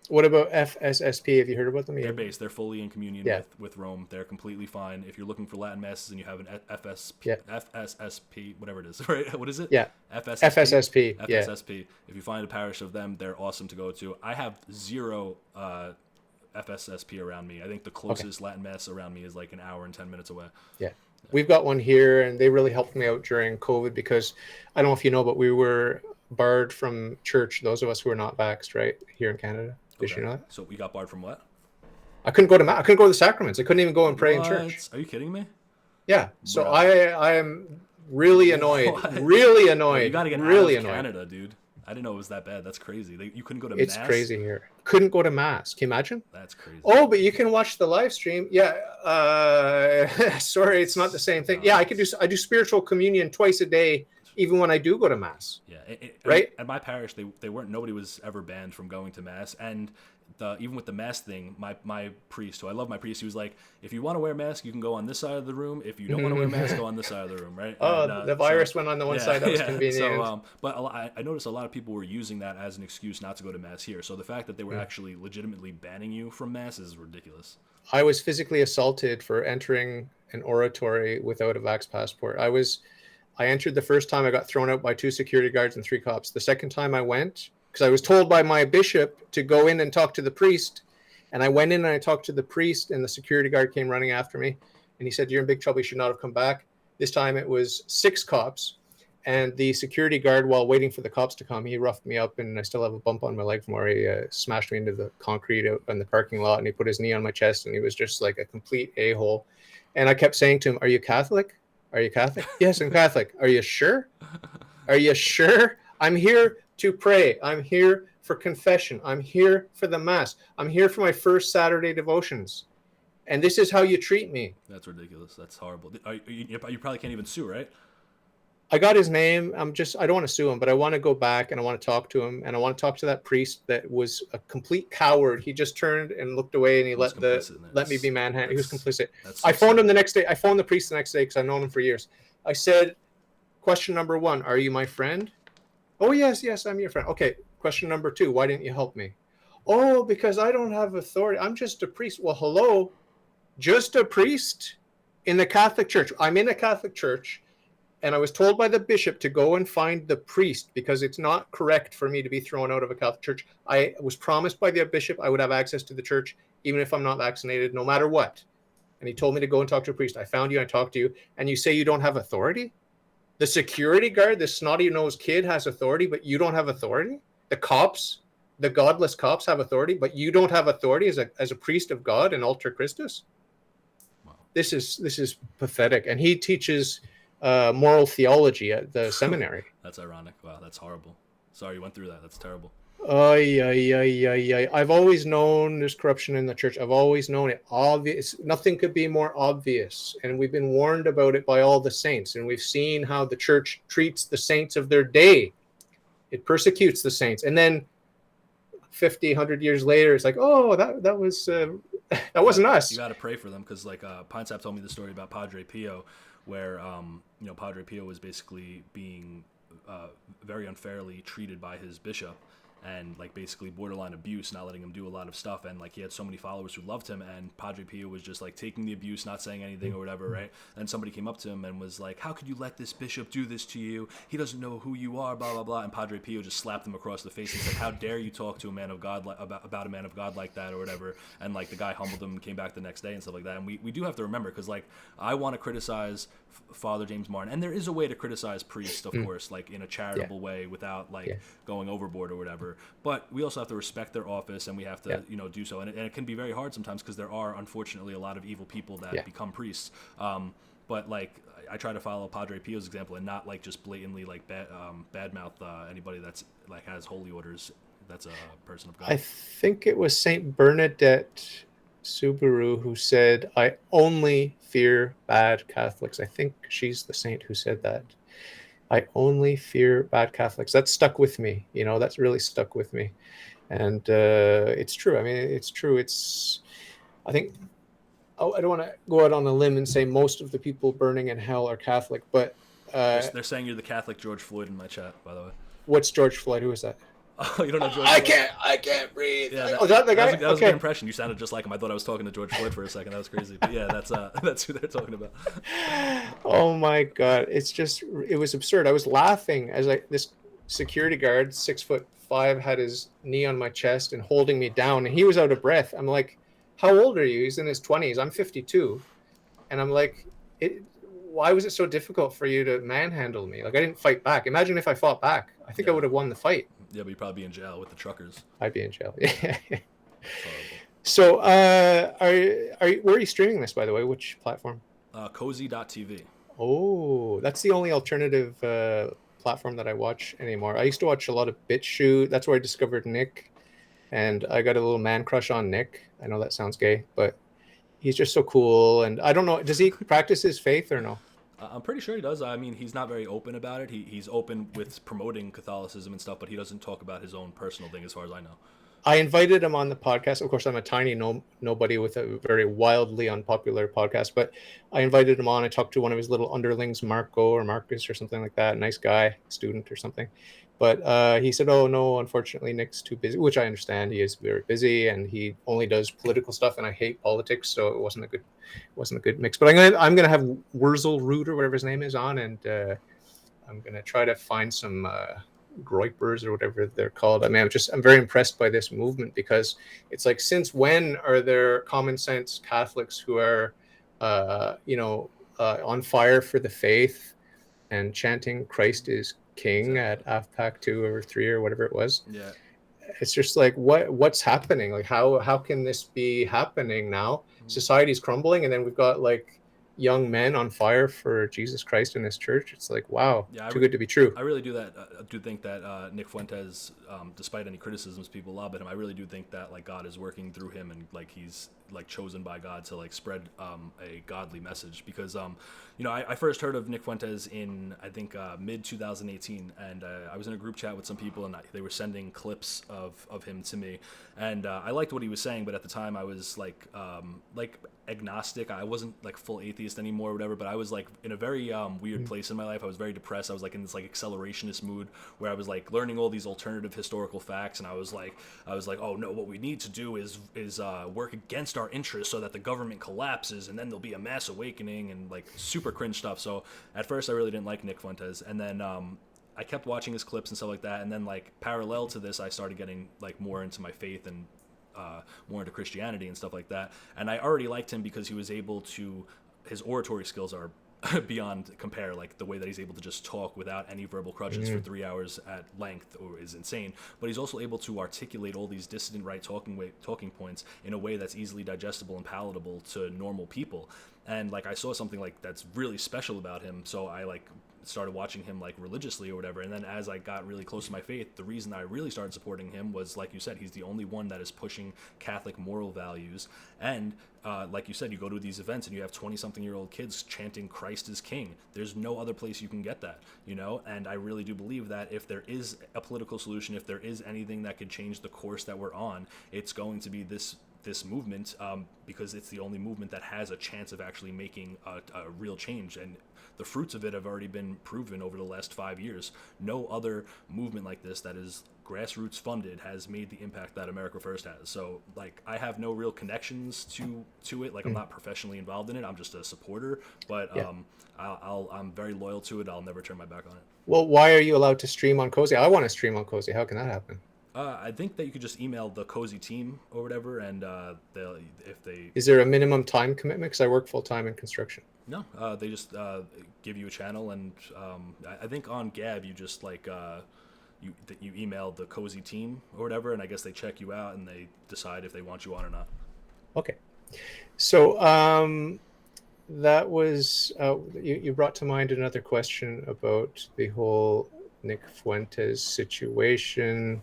What about FSSP? Have you heard about them? They're based. They're fully in communion with Rome. They're completely fine. If you're looking for Latin masses and you have an FSSP, whatever it is, right? What is it? Yeah. FSSP. FSSP. FSSP. If you find a parish of them, they're awesome to go to. I have 0 FSSP around me. I think the closest Latin mass around me is like an hour and 10 minutes away. Yeah. We've got one here, and they really helped me out during COVID because I don't know if you know, but we were barred from church, those of us who are not vaxxed, right, here in Canada. Did you know that? So we got barred from what? I couldn't go to I couldn't go to the sacraments. I couldn't even go and pray in church. Are you kidding me? Yeah. So I am really annoyed. Really annoyed. Well, you got to get really out of annoyed. Canada, dude. I didn't know it was that bad. That's crazy. You couldn't go to It's mass? crazy here. Couldn't go to mass. Can you imagine? That's crazy. Oh, but you can watch the live stream. Yeah. Sorry, it's not the same thing. Yeah, I do spiritual communion twice a day, even when I do go to mass. Yeah. Right? At my parish, nobody was ever banned from going to mass. And even with the mask thing, my priest, who I love my priest, he was like, if you want to wear a mask, you can go on this side of the room. If you don't want to wear a mask, go on this side of the room, right? Oh, and, the virus went on the one side. That was convenient. So, but I noticed a lot of people were using that as an excuse not to go to mass here. So the fact that they were actually legitimately banning you from mass is ridiculous. I was physically assaulted for entering an oratory without a vax passport. I entered the first time. I got thrown out by 2 security guards and 3 cops. The second time I went, because I was told by my bishop to go in and talk to the priest. And I went in and I talked to the priest, and the security guard came running after me. And he said, "You're in big trouble. You should not have come back." This time it was 6 cops. And the security guard, while waiting for the cops to come, he roughed me up, and I still have a bump on my leg from where he smashed me into the concrete out in the parking lot. And he put his knee on my chest, and he was just like a complete a-hole. And I kept saying to him, "Are you Catholic? Are you Catholic?" "Yes, I'm Catholic." "Are you sure? Are you sure?" "I'm here to pray. I'm here for confession. I'm here for the mass. I'm here for my first Saturday devotions. And this is how you treat me." That's ridiculous. That's horrible. You probably can't even sue, right? I got his name. I don't want to sue him, but I want to go back and I want to talk to him, and I want to talk to that priest that was a complete coward. He just turned and looked away, and he let me be manhandled. He was complicit. I phoned him the next day. I phoned the priest the next day because I've known him for years. I said, "Question number 1, are you my friend?" "Oh, yes, I'm your friend." "Okay, question number 2, why didn't you help me?" "Oh, because I don't have authority. I'm just a priest." "Well, hello, just a priest in the Catholic Church." I'm in a Catholic church, and I was told by the bishop to go and find the priest because it's not correct for me to be thrown out of a Catholic church. I was promised by the bishop I would have access to the church even if I'm not vaccinated, no matter what. and he told me to go and talk to a priest. I found you, I talked to you, and you say you don't have authority? The security guard, this snotty-nosed kid, has authority, but you don't have authority? The cops, the godless cops have authority, but you don't have authority as a priest of God and alter Christus? Wow. This is pathetic. And he teaches moral theology at the seminary. That's ironic. Wow, that's horrible. Sorry you went through that. That's terrible. I've always known there's corruption in the church. I've always known it. Obvious. Nothing could be more obvious. And we've been warned about it by all the saints. And we've seen how the church treats the saints of their day. It persecutes the saints. And then 50, 100 years later, it's like, oh, that was that wasn't us. You got to pray for them, because like Pine Sap told me the story about Padre Pio, where Padre Pio was basically being very unfairly treated by his bishop, and like basically borderline abuse, not letting him do a lot of stuff, and like he had so many followers who loved him, and Padre Pio was just like taking the abuse, not saying anything or whatever, right? And somebody came up to him and was like, how could you let this bishop do this to you? He doesn't know who you are, blah blah blah. And Padre Pio just slapped him across the face and said, how dare you talk to a man of God about a man of God like that, or whatever. And like the guy humbled him and came back the next day and stuff like that. And we do have to remember, because like I want to criticize Father James Martin, and there is a way to criticize priests, of course, like in a charitable way, without like going overboard or whatever, but we also have to respect their office, and we have to do so, and it can be very hard sometimes, because there are unfortunately a lot of evil people that become priests, but like I try to follow Padre Pio's example and not like just blatantly like badmouth anybody that's like has holy orders, that's a person of God. I think it was Saint Bernadette Subaru who said, I only fear bad Catholics. I think she's the saint who said that. I only fear bad Catholics. That stuck with me. That's really stuck with me. And it's true. I mean, it's true. I think, I don't want to go out on a limb and say most of the people burning in hell are Catholic, but they're saying you're the Catholic George Floyd in my chat, by the way. What's George Floyd? Who is that? Oh, you don't know George Floyd? I can't breathe. Yeah, is that the guy? That was a good impression. You sounded just like him. I thought I was talking to George Floyd for a second. That was crazy. But yeah, that's who they're talking about. Oh my God. It was absurd. I was laughing as this security guard, 6'5", had his knee on my chest and holding me down, and he was out of breath. I'm like, how old are you? He's in his 20s. I'm 52. And I'm like, why was it so difficult for you to manhandle me? Like, I didn't fight back. Imagine if I fought back. I think I would have won the fight. Yeah, but you'd probably be in jail with the truckers. I'd be in jail. Yeah. So, where are you streaming this, by the way? Which platform? Cozy.tv. Oh, that's the only alternative platform that I watch anymore. I used to watch a lot of BitChute. That's where I discovered Nick, and I got a little man crush on Nick. I know that sounds gay, but he's just so cool. And I don't know, does he practice his faith or no? I'm pretty sure he does. I mean, he's not very open about it. He's open with promoting Catholicism and stuff, but he doesn't talk about his own personal thing, as far as I know. I invited him on the podcast. Of course, I'm a tiny nobody with a very wildly unpopular podcast, but I invited him on. I talked to one of his little underlings, Marco or Marcus or something like that. Nice guy, student or something. But he said, oh, no, unfortunately, Nick's too busy, which I understand. He is very busy, and he only does political stuff, and I hate politics, so it wasn't a good mix. But I'm gonna have Wurzel Root or whatever his name is on, and I'm gonna try to find some Groypers or whatever they're called. I mean, I'm very impressed by this movement, because it's like, since when are there common sense Catholics who are, on fire for the faith and chanting Christ is King at AFPAC 2 or 3 or whatever it was? Yeah. It's just like, what's happening? Like, how can this be happening now? Mm-hmm. Society's crumbling, and then we've got like young men on fire for Jesus Christ in his church. It's like, wow, too good to be true. I really do think that Nick Fuentes, despite any criticisms people lob at him, I really do think that like God is working through him, and like he's like chosen by God to like spread a godly message, because I first heard of Nick Fuentes in I think mid 2018, and I was in a group chat with some people, and they were sending clips of him to me, and I liked what he was saying, but at the time I was like agnostic. I wasn't like full atheist anymore or whatever, but I was like in a very weird place in my life. I was very depressed. I was like in this like accelerationist mood where I was like learning all these alternative historical facts, and I was like, oh no, what we need to do is work against our interests so that the government collapses, and then there'll be a mass awakening, and like super cringe stuff. So at first I really didn't like Nick Fuentes, and then I kept watching his clips and stuff like that, and then like parallel to this I started getting like more into my faith and more into Christianity and stuff like that. And I already liked him because he was able to, his oratory skills are beyond compare. Like the way that he's able to just talk without any verbal crutches for 3 hours at length is insane. But he's also able to articulate all these dissident right talking points in a way that's easily digestible and palatable to normal people. And like I saw something like that's really special about him, so I like started watching him like religiously or whatever. And then as I got really close to my faith, the reason I really started supporting him was, like you said, he's the only one that is pushing Catholic moral values. And like you said, you go to these events and you have 20-something-year-old kids chanting Christ is King. There's no other place you can get that, you know? And I really do believe that if there is a political solution, if there is anything that could change the course that we're on, it's going to be this movement, because it's the only movement that has a chance of actually making a real change. And the fruits of it have already been proven over the last 5 years. No other movement like this that is grassroots funded has made the impact that America First has. So like I have no real connections to it. Like I'm not professionally involved in it. I'm just a supporter, but I'm very loyal to it. I'll never turn my back on it. Well, why are you allowed to stream on Cozy? I want to stream on Cozy. How can that happen? I think that you could just email the Cozy team or whatever, and Is there a minimum time commitment? Because I work full time in construction. No, they just give you a channel, and I think on Gab you just like you email the Cozy team or whatever, and I guess they check you out and they decide if they want you on or not. Okay, so that was you brought to mind another question about the whole Nick Fuentes situation.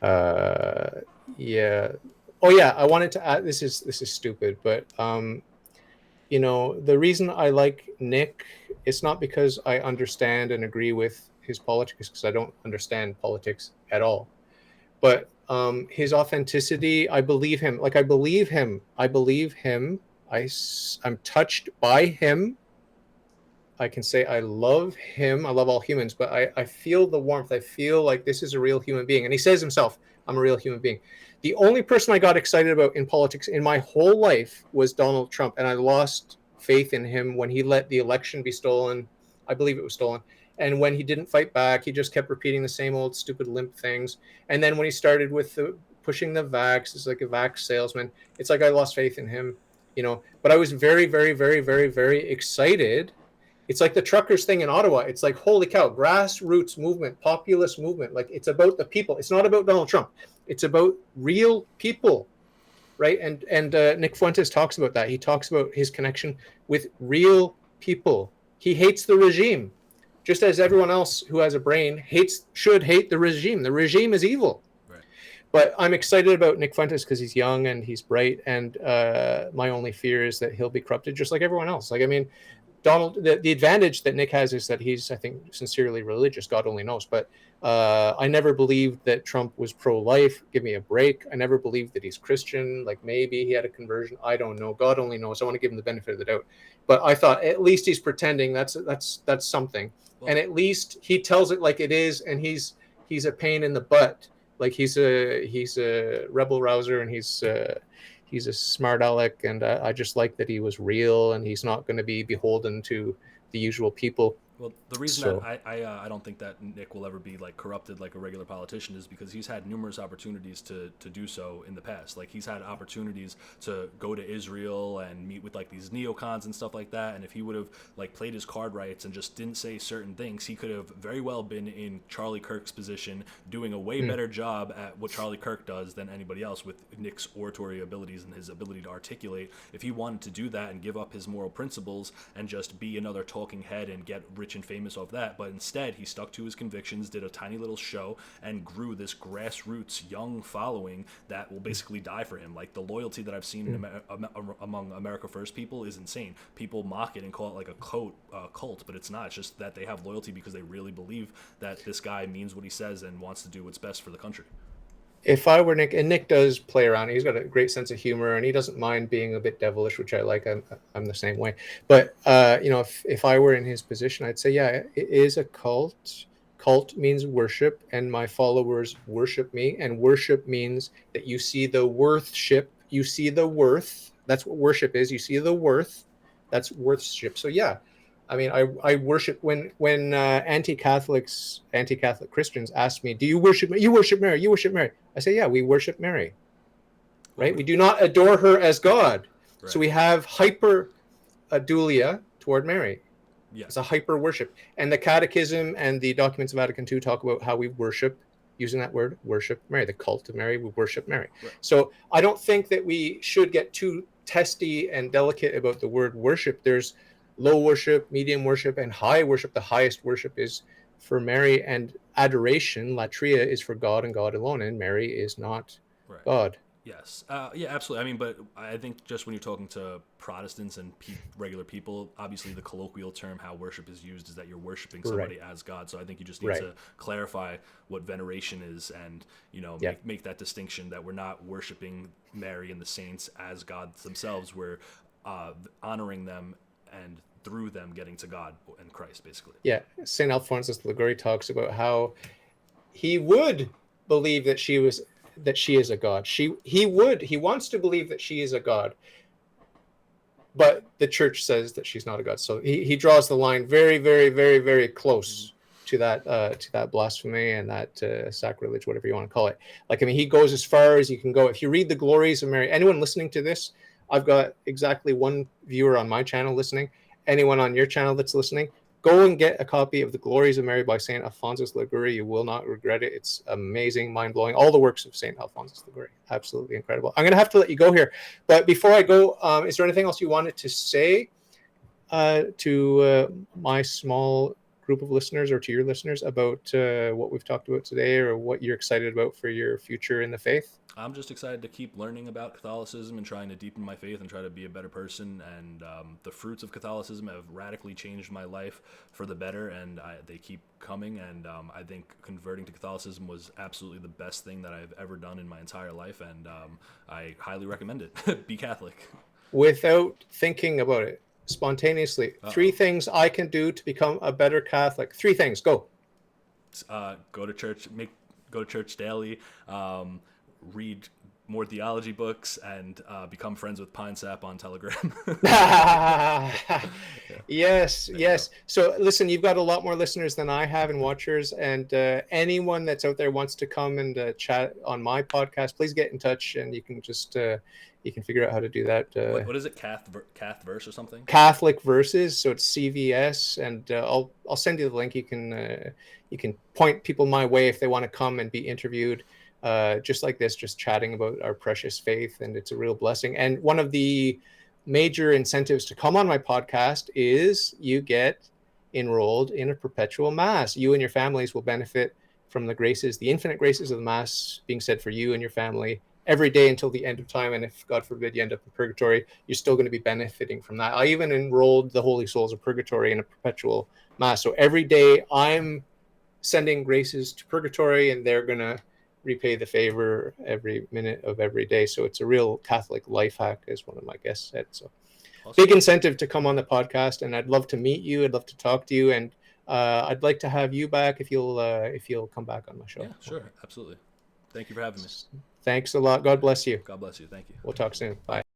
Yeah. Oh yeah, I wanted to add, this is stupid, but you know, the reason I like Nick, it's not because I understand and agree with his politics, because I don't understand politics at all. But his authenticity, I believe him. Like I believe him. I'm touched by him. I can say I love him. I love all humans, but I feel the warmth. I feel like this is a real human being. And he says himself, I'm a real human being. The only person I got excited about in politics in my whole life was Donald Trump. And I lost faith in him when he let the election be stolen. I believe it was stolen. And when he didn't fight back, he just kept repeating the same old stupid limp things. And then when he started with pushing the vax, it's like a vax salesman. It's like I lost faith in him, you know. But I was very, very, very, very, very excited. It's like the truckers thing in Ottawa. It's like, holy cow, grassroots movement, populist movement. Like it's about the people. It's not about Donald Trump. It's about real people, right? And Nick Fuentes talks about that. He talks about his connection with real people. He hates the regime, just as everyone else who has a brain should hate the regime. The regime is evil. Right. But I'm excited about Nick Fuentes because he's young and he's bright. And my only fear is that he'll be corrupted just like everyone else. Like, I mean, Donald, the advantage that Nick has is that he's, I think, sincerely religious. God only knows. But I never believed that Trump was pro-life. Give me a break. I never believed that he's Christian. Like maybe he had a conversion. I don't know. God only knows. I want to give him the benefit of the doubt. But I thought at least he's pretending. That's something. Well, and at least he tells it like it is. And he's a pain in the butt. Like he's a rebel rouser, and he's a smart aleck, and I just like that he was real, and he's not going to be beholden to the usual people. Well, the reason that I don't think that Nick will ever be like corrupted like a regular politician is because he's had numerous opportunities to do so in the past. Like he's had opportunities to go to Israel and meet with like these neocons and stuff like that. And if he would have like played his card rights and just didn't say certain things, he could have very well been in Charlie Kirk's position, doing a way better job at what Charlie Kirk does than anybody else with Nick's oratory abilities and his ability to articulate. If he wanted to do that and give up his moral principles and just be another talking head and get rich and famous off that, but instead he stuck to his convictions, did a tiny little show, and grew this grassroots young following that will basically die for him. Like the loyalty that I've seen among America First people is insane. People mock it and call it like a cult, but it's not. It's just that they have loyalty because they really believe that this guy means what he says and wants to do what's best for the country. If I were Nick, and Nick does play around, he's got a great sense of humor, and he doesn't mind being a bit devilish, which I like. I'm the same way. But you know, if I were in his position, I'd say, yeah, it is a cult. Cult means worship, and my followers worship me, and worship means that you see the worthship, you see the worth. That's what worship is. You see the worth. That's worthship. So yeah. I mean, I worship when anti-Catholic Christians ask me, "Do you worship? You worship Mary? You worship Mary?" I say, "Yeah, we worship Mary." right? We do not adore her as God. Right. So we have hyper adulia toward Mary. Yeah. It's a hyper worship. And the Catechism and the documents of Vatican II talk about how we worship, using that word, worship Mary, the cult of Mary, we worship Mary. Right. So I don't think that we should get too testy and delicate about the word worship. There's low worship, medium worship, and high worship. The highest worship is for Mary, and adoration, latria, is for God and God alone, and Mary is not Right. God. Yes. Yeah, absolutely. I mean, but I think just when you're talking to Protestants and regular people, obviously the colloquial term how worship is used is that you're worshiping somebody as God. So I think you just need to clarify what veneration is, and make that distinction that we're not worshiping Mary and the saints as gods themselves. We're honoring them and through them getting to God and Christ, basically. Yeah. St. Alphonsus Liguori talks about how he would believe that she is a god. He wants to believe that she is a god, but the church says that she's not a god. So he draws the line very, very, very, very close to that blasphemy and that sacrilege, whatever you want to call it. Like, I mean, he goes as far as you can go. If you read the Glories of Mary, anyone listening to this, I've got exactly one viewer on my channel listening. Anyone on your channel that's listening, go and get a copy of the Glories of Mary by St. Alphonsus Liguori. You will not regret it. It's amazing, mind-blowing. All the works of St. Alphonsus Liguori. Absolutely incredible. I'm going to have to let you go here. But before I go, is there anything else you wanted to say to my small group of listeners, or to your listeners, about what we've talked about today, or what you're excited about for your future in the faith? I'm just excited to keep learning about Catholicism and trying to deepen my faith and try to be a better person. And the fruits of Catholicism have radically changed my life for the better, and they keep coming. And I think converting to Catholicism was absolutely the best thing that I've ever done in my entire life, and I highly recommend it. Be Catholic. Without thinking about it, spontaneously, 3 things I can do to become a better Catholic. 3 things. Go. Go to church. Go to church daily. Read more theology books, and become friends with PineSap on Telegram. Yes. So listen, you've got a lot more listeners than I have and watchers, and anyone that's out there wants to come and chat on my podcast, please get in touch, and you can just you can figure out how to do that. What is it? Cath verse or something? Catholic Verses. So it's CVS, and I'll send you the link. You can point people my way if they want to come and be interviewed. Just like this, just chatting about our precious faith, and it's a real blessing. And one of the major incentives to come on my podcast is you get enrolled in a perpetual Mass. You and your families will benefit from the graces, the infinite graces of the Mass being said for you and your family every day until the end of time. And if, God forbid, you end up in purgatory, you're still going to be benefiting from that. I even enrolled the Holy Souls of Purgatory in a perpetual Mass. So every day I'm sending graces to purgatory, and they're going to repay the favor every minute of every day. So it's a real Catholic life hack, as one of my guests said. So awesome. Big incentive to come on the podcast, and I'd love to meet you. I'd love to talk to you, and I'd like to have you back if you'll come back on my show. Yeah, sure. Absolutely. Thank you for having me. Thanks a lot. God bless you. God bless you. Thank you. We'll talk soon. Bye.